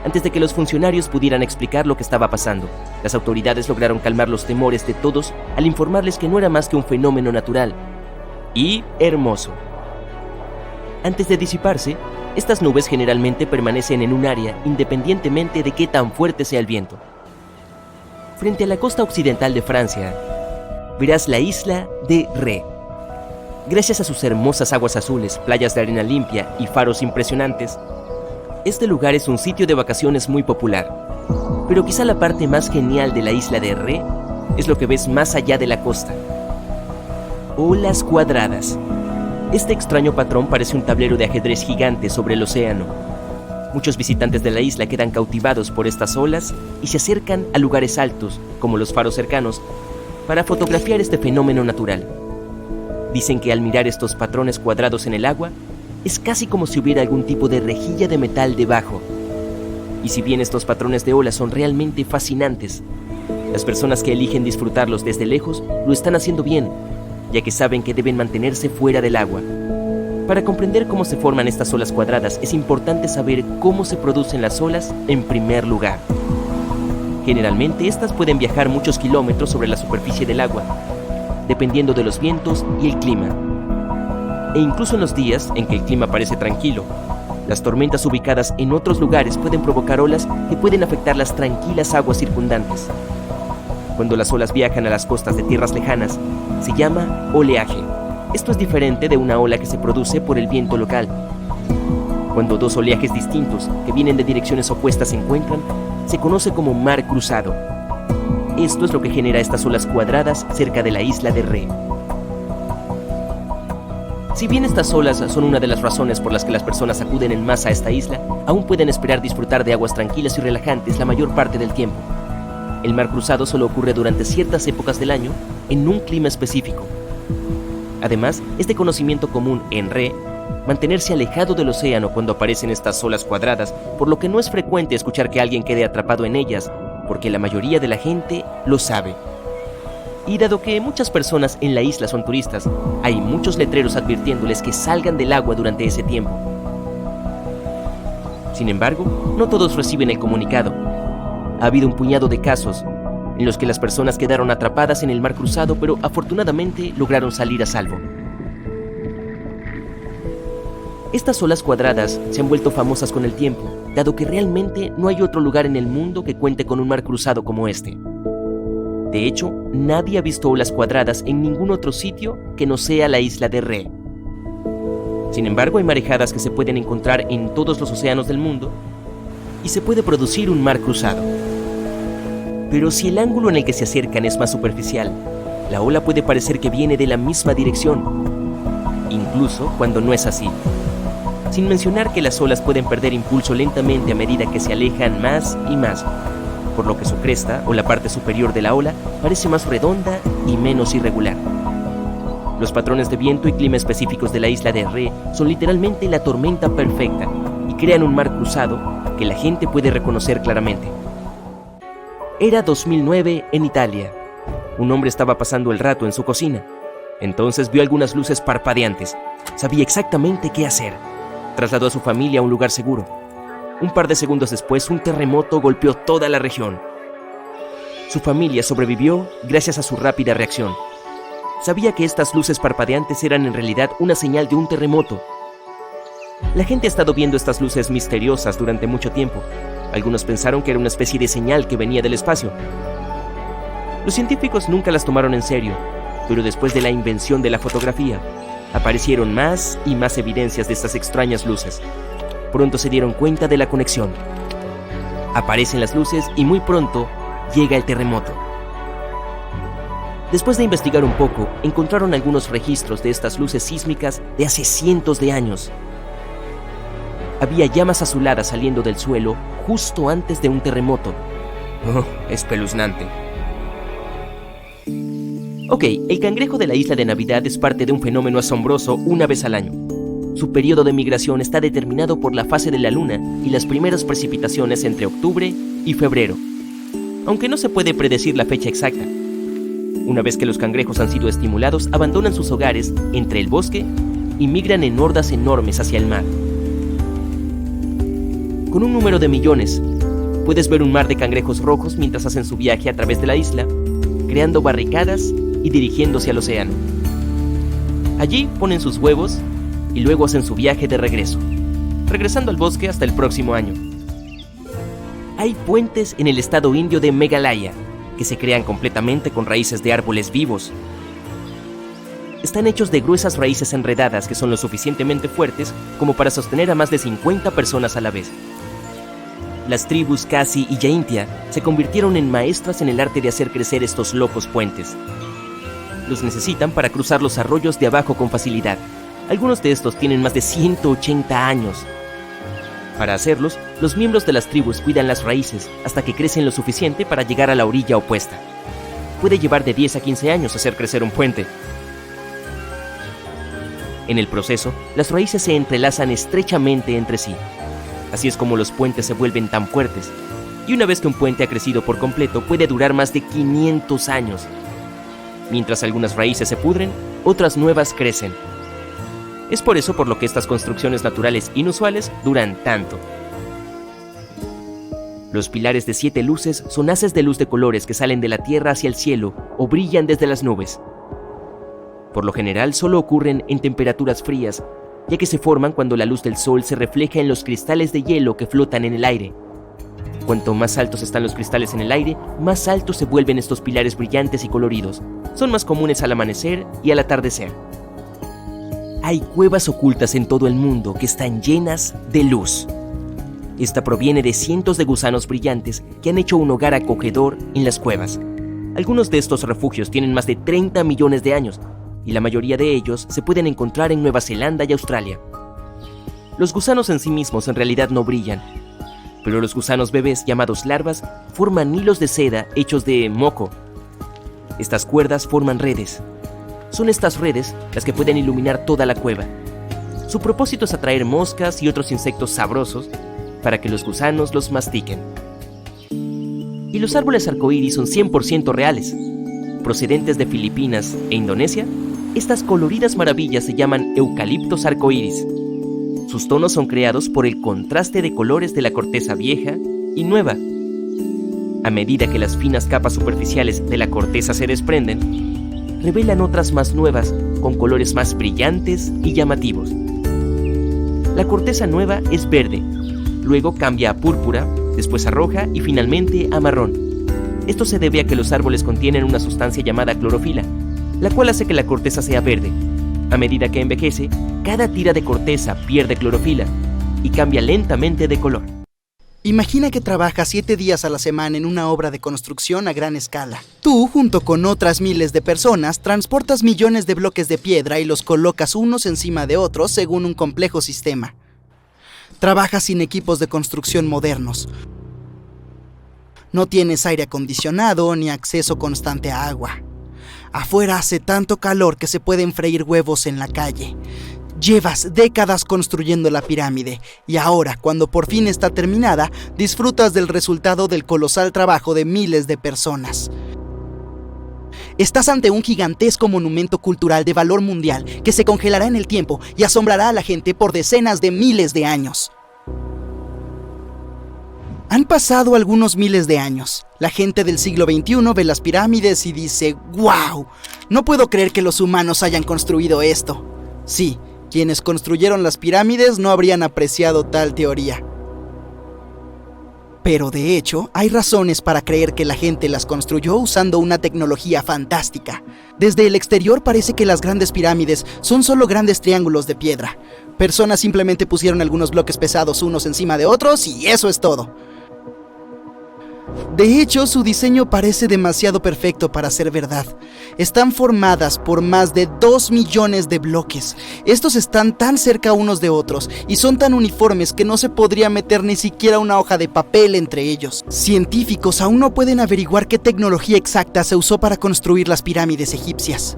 antes de que los funcionarios pudieran explicar lo que estaba pasando. Las autoridades lograron calmar los temores de todos al informarles que no era más que un fenómeno natural y hermoso. Antes de disiparse, estas nubes generalmente permanecen en un área independientemente de qué tan fuerte sea el viento. Frente a la costa occidental de Francia, verás la isla de Ré. Gracias a sus hermosas aguas azules, playas de arena limpia y faros impresionantes, este lugar es un sitio de vacaciones muy popular. Pero quizá la parte más genial de la isla de Ré es lo que ves más allá de la costa. Olas cuadradas. Este extraño patrón parece un tablero de ajedrez gigante sobre el océano. Muchos visitantes de la isla quedan cautivados por estas olas y se acercan a lugares altos, como los faros cercanos, para fotografiar este fenómeno natural. Dicen que al mirar estos patrones cuadrados en el agua, es casi como si hubiera algún tipo de rejilla de metal debajo. Y si bien estos patrones de olas son realmente fascinantes, las personas que eligen disfrutarlos desde lejos lo están haciendo bien, ya que saben que deben mantenerse fuera del agua. Para comprender cómo se forman estas olas cuadradas es importante saber cómo se producen las olas en primer lugar. Generalmente estas pueden viajar muchos kilómetros sobre la superficie del agua, dependiendo de los vientos y el clima. E incluso en los días en que el clima parece tranquilo, las tormentas ubicadas en otros lugares pueden provocar olas que pueden afectar las tranquilas aguas circundantes. Cuando las olas viajan a las costas de tierras lejanas, se llama oleaje. Esto es diferente de una ola que se produce por el viento local. Cuando dos oleajes distintos que vienen de direcciones opuestas se encuentran, se conoce como mar cruzado. Esto es lo que genera estas olas cuadradas cerca de la isla de Ré. Si bien estas olas son una de las razones por las que las personas acuden en masa a esta isla, aún pueden esperar disfrutar de aguas tranquilas y relajantes la mayor parte del tiempo. El mar cruzado solo ocurre durante ciertas épocas del año, en un clima específico. Además, es de conocimiento común en Ré mantenerse alejado del océano cuando aparecen estas olas cuadradas, por lo que no es frecuente escuchar que alguien quede atrapado en ellas, porque la mayoría de la gente lo sabe. Y dado que muchas personas en la isla son turistas, hay muchos letreros advirtiéndoles que salgan del agua durante ese tiempo. Sin embargo, no todos reciben el comunicado. Ha habido un puñado de casos en los que las personas quedaron atrapadas en el mar cruzado, pero afortunadamente lograron salir a salvo. Estas olas cuadradas se han vuelto famosas con el tiempo, dado que realmente no hay otro lugar en el mundo que cuente con un mar cruzado como este. De hecho, nadie ha visto olas cuadradas en ningún otro sitio que no sea la isla de Ré. Sin embargo, hay marejadas que se pueden encontrar en todos los océanos del mundo y se puede producir un mar cruzado. Pero si el ángulo en el que se acercan es más superficial, la ola puede parecer que viene de la misma dirección, incluso cuando no es así. Sin mencionar que las olas pueden perder impulso lentamente a medida que se alejan más y más, por lo que su cresta o la parte superior de la ola parece más redonda y menos irregular. Los patrones de viento y clima específicos de la isla de Ré son literalmente la tormenta perfecta y crean un mar cruzado que la gente puede reconocer claramente. Era 2009 en Italia. Un hombre estaba pasando el rato en su cocina. Entonces vio algunas luces parpadeantes. Sabía exactamente qué hacer. Trasladó a su familia a un lugar seguro. Un par de segundos después, un terremoto golpeó toda la región. Su familia sobrevivió gracias a su rápida reacción. Sabía que estas luces parpadeantes eran en realidad una señal de un terremoto. La gente ha estado viendo estas luces misteriosas durante mucho tiempo. Algunos pensaron que era una especie de señal que venía del espacio. Los científicos nunca las tomaron en serio, pero después de la invención de la fotografía, aparecieron más y más evidencias de estas extrañas luces. Pronto se dieron cuenta de la conexión. Aparecen las luces y muy pronto llega el terremoto. Después de investigar un poco, encontraron algunos registros de estas luces sísmicas de hace cientos de años. Había llamas azuladas saliendo del suelo justo antes de un terremoto. Oh, espeluznante. Ok, el cangrejo de la isla de Navidad es parte de un fenómeno asombroso una vez al año. Su periodo de migración está determinado por la fase de la luna y las primeras precipitaciones entre octubre y febrero, aunque no se puede predecir la fecha exacta. Una vez que los cangrejos han sido estimulados, abandonan sus hogares entre el bosque y migran en hordas enormes hacia el mar. Con un número de millones, puedes ver un mar de cangrejos rojos mientras hacen su viaje a través de la isla, creando barricadas y dirigiéndose al océano. Allí ponen sus huevos y luego hacen su viaje de regreso, regresando al bosque hasta el próximo año. Hay puentes en el estado indio de Meghalaya que se crean completamente con raíces de árboles vivos. Están hechos de gruesas raíces enredadas que son lo suficientemente fuertes como para sostener a más de 50 personas a la vez. Las tribus Khasi y Jaintia se convirtieron en maestras en el arte de hacer crecer estos locos puentes. Los necesitan para cruzar los arroyos de abajo con facilidad. Algunos de estos tienen más de 180 años. Para hacerlos, los miembros de las tribus cuidan las raíces hasta que crecen lo suficiente para llegar a la orilla opuesta. Puede llevar de 10 a 15 años hacer crecer un puente. En el proceso, las raíces se entrelazan estrechamente entre sí. Así es como los puentes se vuelven tan fuertes. Y una vez que un puente ha crecido por completo, puede durar más de 500 años. Mientras algunas raíces se pudren, otras nuevas crecen. Es por eso por lo que estas construcciones naturales inusuales duran tanto. Los pilares de 7 luces son haces de luz de colores que salen de la tierra hacia el cielo o brillan desde las nubes. Por lo general solo ocurren en temperaturas frías, ya que se forman cuando la luz del sol se refleja en los cristales de hielo que flotan en el aire. Cuanto más altos están los cristales en el aire, más altos se vuelven estos pilares brillantes y coloridos. Son más comunes al amanecer y al atardecer. Hay cuevas ocultas en todo el mundo que están llenas de luz. Esta proviene de cientos de gusanos brillantes que han hecho un hogar acogedor en las cuevas. Algunos de estos refugios tienen más de 30 millones de años y la mayoría de ellos se pueden encontrar en Nueva Zelanda y Australia. Los gusanos en sí mismos en realidad no brillan, pero los gusanos bebés llamados larvas forman hilos de seda hechos de moco. Estas cuerdas forman redes. Son estas redes las que pueden iluminar toda la cueva. Su propósito es atraer moscas y otros insectos sabrosos para que los gusanos los mastiquen. Y los árboles arcoíris son 100% reales. Procedentes de Filipinas e Indonesia, estas coloridas maravillas se llaman eucaliptos arcoíris. Sus tonos son creados por el contraste de colores de la corteza vieja y nueva. A medida que las finas capas superficiales de la corteza se desprenden, revelan otras más nuevas con colores más brillantes y llamativos. La corteza nueva es verde, luego cambia a púrpura, después a roja y finalmente a marrón. Esto se debe a que los árboles contienen una sustancia llamada clorofila, la cual hace que la corteza sea verde. A medida que envejece, cada tira de corteza pierde clorofila y cambia lentamente de color. Imagina que trabajas 7 días a la semana en una obra de construcción a gran escala. Tú, junto con otras miles de personas, transportas millones de bloques de piedra y los colocas unos encima de otros según un complejo sistema. Trabajas sin equipos de construcción modernos. No tienes aire acondicionado ni acceso constante a agua. Afuera hace tanto calor que se pueden freír huevos en la calle. Llevas décadas construyendo la pirámide y ahora, cuando por fin está terminada, disfrutas del resultado del colosal trabajo de miles de personas. Estás ante un gigantesco monumento cultural de valor mundial que se congelará en el tiempo y asombrará a la gente por decenas de miles de años. Han pasado algunos miles de años. La gente del siglo XXI ve las pirámides y dice, ¡wow! No puedo creer que los humanos hayan construido esto. Sí, quienes construyeron las pirámides no habrían apreciado tal teoría. Pero de hecho, hay razones para creer que la gente las construyó usando una tecnología fantástica. Desde el exterior parece que las grandes pirámides son solo grandes triángulos de piedra. Personas simplemente pusieron algunos bloques pesados unos encima de otros y eso es todo. De hecho, su diseño parece demasiado perfecto para ser verdad. Están formadas por más de 2 millones de bloques. Estos están tan cerca unos de otros y son tan uniformes que no se podría meter ni siquiera una hoja de papel entre ellos. Científicos aún no pueden averiguar qué tecnología exacta se usó para construir las pirámides egipcias.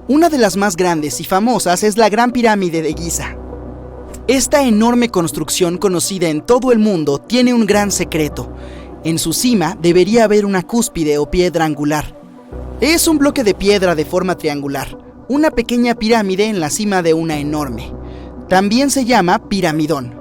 Una de las más grandes y famosas es la Gran Pirámide de Giza. Esta enorme construcción conocida en todo el mundo tiene un gran secreto. En su cima debería haber una cúspide o piedra angular. Es un bloque de piedra de forma triangular, una pequeña pirámide en la cima de una enorme. También se llama piramidón.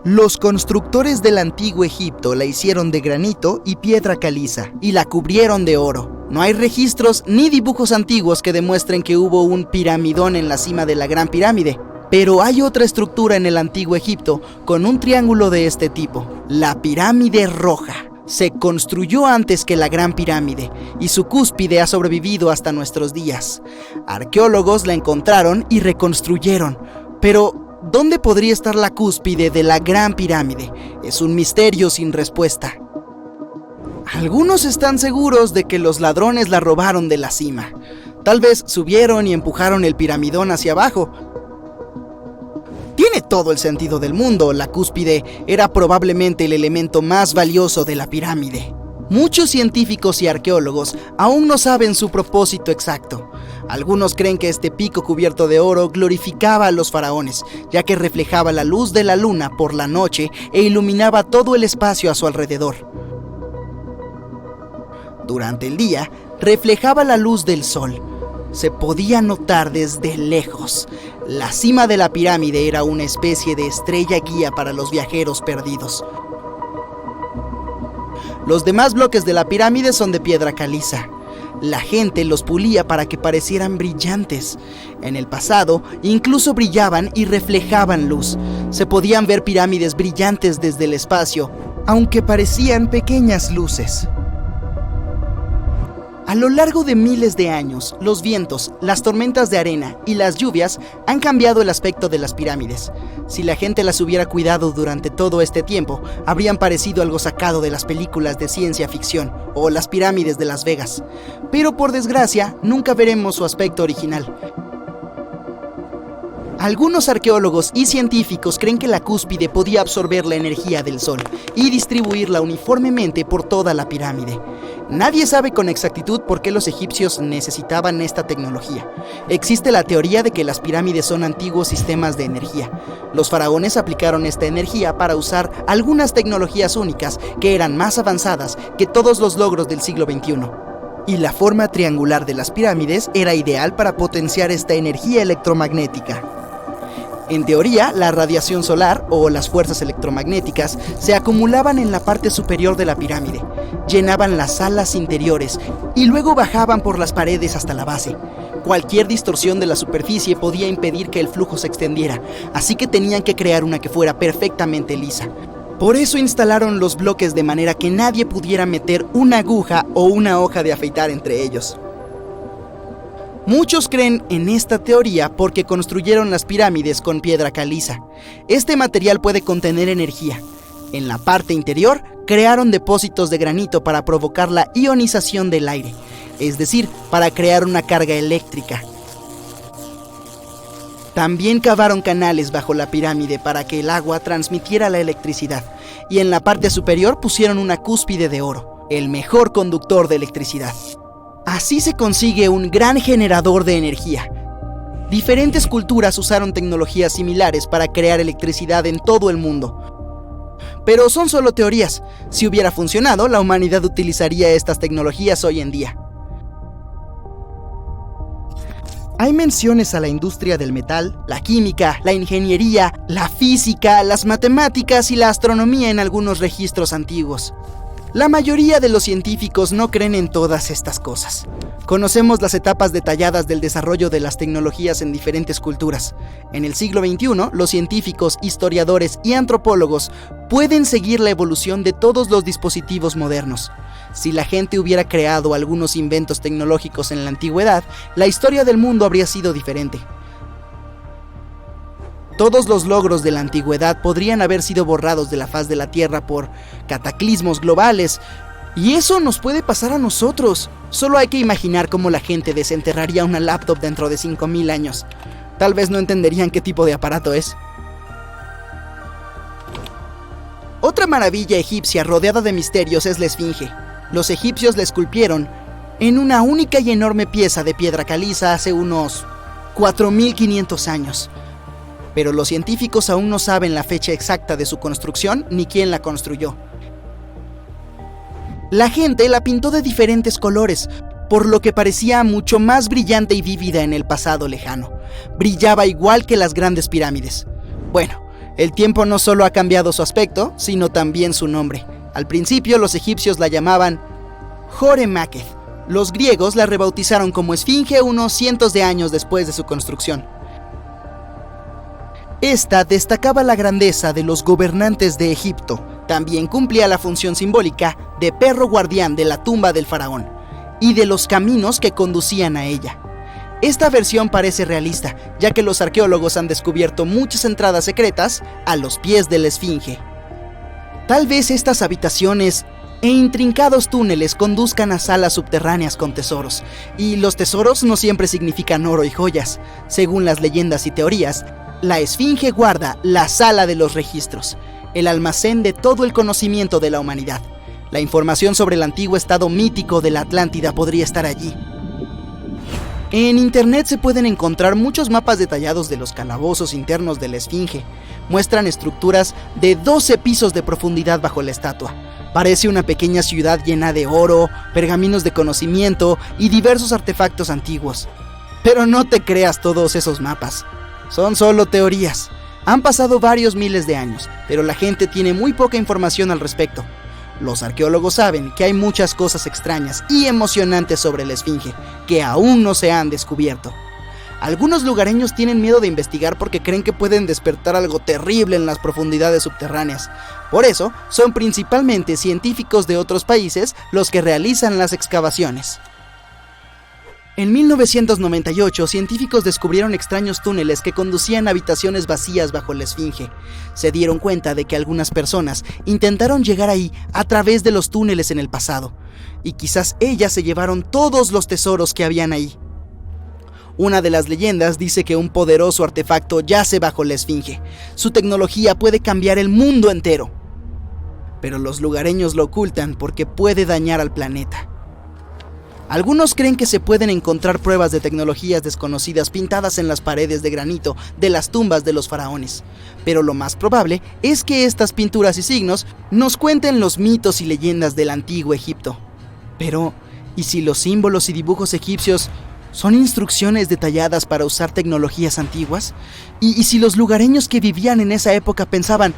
Los constructores del antiguo Egipto la hicieron de granito y piedra caliza y la cubrieron de oro. No hay registros ni dibujos antiguos que demuestren que hubo un piramidón en la cima de la Gran Pirámide. Pero hay otra estructura en el antiguo Egipto con un triángulo de este tipo, la Pirámide Roja. Se construyó antes que la Gran Pirámide y su cúspide ha sobrevivido hasta nuestros días. Arqueólogos la encontraron y reconstruyeron, pero ¿dónde podría estar la cúspide de la Gran Pirámide? Es un misterio sin respuesta. Algunos están seguros de que los ladrones la robaron de la cima. Tal vez subieron y empujaron el piramidón hacia abajo. Tiene todo el sentido del mundo, la cúspide era probablemente el elemento más valioso de la pirámide. Muchos científicos y arqueólogos aún no saben su propósito exacto. Algunos creen que este pico cubierto de oro glorificaba a los faraones, ya que reflejaba la luz de la luna por la noche e iluminaba todo el espacio a su alrededor. Durante el día, reflejaba la luz del sol. Se podía notar desde lejos. La cima de la pirámide era una especie de estrella guía para los viajeros perdidos. Los demás bloques de la pirámide son de piedra caliza. La gente los pulía para que parecieran brillantes. En el pasado, incluso brillaban y reflejaban luz. Se podían ver pirámides brillantes desde el espacio, aunque parecían pequeñas luces. A lo largo de miles de años, los vientos, las tormentas de arena y las lluvias han cambiado el aspecto de las pirámides. Si la gente las hubiera cuidado durante todo este tiempo, habrían parecido algo sacado de las películas de ciencia ficción o las pirámides de Las Vegas. Pero por desgracia, nunca veremos su aspecto original. Algunos arqueólogos y científicos creen que la cúspide podía absorber la energía del sol y distribuirla uniformemente por toda la pirámide. Nadie sabe con exactitud por qué los egipcios necesitaban esta tecnología. Existe la teoría de que las pirámides son antiguos sistemas de energía. Los faraones aplicaron esta energía para usar algunas tecnologías únicas que eran más avanzadas que todos los logros del siglo XXI. Y la forma triangular de las pirámides era ideal para potenciar esta energía electromagnética. En teoría, la radiación solar o las fuerzas electromagnéticas se acumulaban en la parte superior de la pirámide, llenaban las salas interiores y luego bajaban por las paredes hasta la base. Cualquier distorsión de la superficie podía impedir que el flujo se extendiera, así que tenían que crear una que fuera perfectamente lisa. Por eso instalaron los bloques de manera que nadie pudiera meter una aguja o una hoja de afeitar entre ellos. Muchos creen en esta teoría porque construyeron las pirámides con piedra caliza. Este material puede contener energía. En la parte interior, crearon depósitos de granito para provocar la ionización del aire, es decir, para crear una carga eléctrica. También cavaron canales bajo la pirámide para que el agua transmitiera la electricidad, y en la parte superior pusieron una cúspide de oro, el mejor conductor de electricidad. Así se consigue un gran generador de energía. Diferentes culturas usaron tecnologías similares para crear electricidad en todo el mundo. Pero son solo teorías. Si hubiera funcionado, la humanidad utilizaría estas tecnologías hoy en día. Hay menciones a la industria del metal, la química, la ingeniería, la física, las matemáticas y la astronomía en algunos registros antiguos. La mayoría de los científicos no creen en todas estas cosas. Conocemos las etapas detalladas del desarrollo de las tecnologías en diferentes culturas. En el siglo XXI, los científicos, historiadores y antropólogos pueden seguir la evolución de todos los dispositivos modernos. Si la gente hubiera creado algunos inventos tecnológicos en la antigüedad, la historia del mundo habría sido diferente. Todos los logros de la antigüedad podrían haber sido borrados de la faz de la Tierra por cataclismos globales, y eso nos puede pasar a nosotros. Solo hay que imaginar cómo la gente desenterraría una laptop dentro de 5000 años. Tal vez no entenderían qué tipo de aparato es. Otra maravilla egipcia rodeada de misterios es la Esfinge. Los egipcios la esculpieron en una única y enorme pieza de piedra caliza hace unos 4500 años. Pero los científicos aún no saben la fecha exacta de su construcción ni quién la construyó. La gente la pintó de diferentes colores, por lo que parecía mucho más brillante y vívida en el pasado lejano. Brillaba igual que las grandes pirámides. Bueno, el tiempo no solo ha cambiado su aspecto, sino también su nombre. Al principio los egipcios la llamaban Joremaketh. Los griegos la rebautizaron como Esfinge unos cientos de años después de su construcción. Esta destacaba la grandeza de los gobernantes de Egipto. También cumplía la función simbólica de perro guardián de la tumba del faraón y de los caminos que conducían a ella. Esta versión parece realista, ya que los arqueólogos han descubierto muchas entradas secretas a los pies de la Esfinge. Tal vez estas habitaciones e intrincados túneles conduzcan a salas subterráneas con tesoros, y los tesoros no siempre significan oro y joyas. Según las leyendas y teorías, la Esfinge guarda la sala de los registros, el almacén de todo el conocimiento de la humanidad. La información sobre el antiguo estado mítico de la Atlántida podría estar allí. En internet se pueden encontrar muchos mapas detallados de los calabozos internos de la Esfinge. Muestran estructuras de 12 pisos de profundidad bajo la estatua. Parece una pequeña ciudad llena de oro, pergaminos de conocimiento y diversos artefactos antiguos. Pero no te creas todos esos mapas. Son solo teorías. Han pasado varios miles de años, pero la gente tiene muy poca información al respecto. Los arqueólogos saben que hay muchas cosas extrañas y emocionantes sobre la Esfinge que aún no se han descubierto. Algunos lugareños tienen miedo de investigar porque creen que pueden despertar algo terrible en las profundidades subterráneas. Por eso, son principalmente científicos de otros países los que realizan las excavaciones. En 1998, científicos descubrieron extraños túneles que conducían a habitaciones vacías bajo la Esfinge. Se dieron cuenta de que algunas personas intentaron llegar ahí a través de los túneles en el pasado, y quizás ellas se llevaron todos los tesoros que habían ahí. Una de las leyendas dice que un poderoso artefacto yace bajo la Esfinge. Su tecnología puede cambiar el mundo entero. Pero los lugareños lo ocultan porque puede dañar al planeta. Algunos creen que se pueden encontrar pruebas de tecnologías desconocidas pintadas en las paredes de granito de las tumbas de los faraones, pero lo más probable es que estas pinturas y signos nos cuenten los mitos y leyendas del antiguo Egipto. Pero, ¿y si los símbolos y dibujos egipcios son instrucciones detalladas para usar tecnologías antiguas? ¿Y si los lugareños que vivían en esa época pensaban,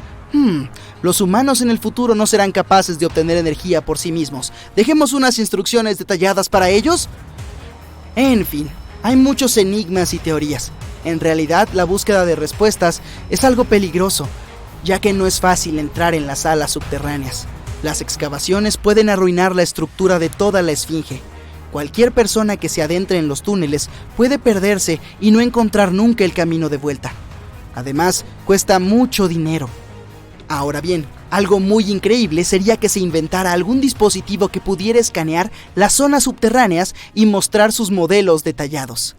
los humanos en el futuro no serán capaces de obtener energía por sí mismos, dejemos unas instrucciones detalladas para ellos? En fin, hay muchos enigmas y teorías. En realidad, la búsqueda de respuestas es algo peligroso, ya que no es fácil entrar en las salas subterráneas. Las excavaciones pueden arruinar la estructura de toda la Esfinge. Cualquier persona que se adentre en los túneles puede perderse y no encontrar nunca el camino de vuelta. Además, cuesta mucho dinero. Ahora bien, algo muy increíble sería que se inventara algún dispositivo que pudiera escanear las zonas subterráneas y mostrar sus modelos detallados.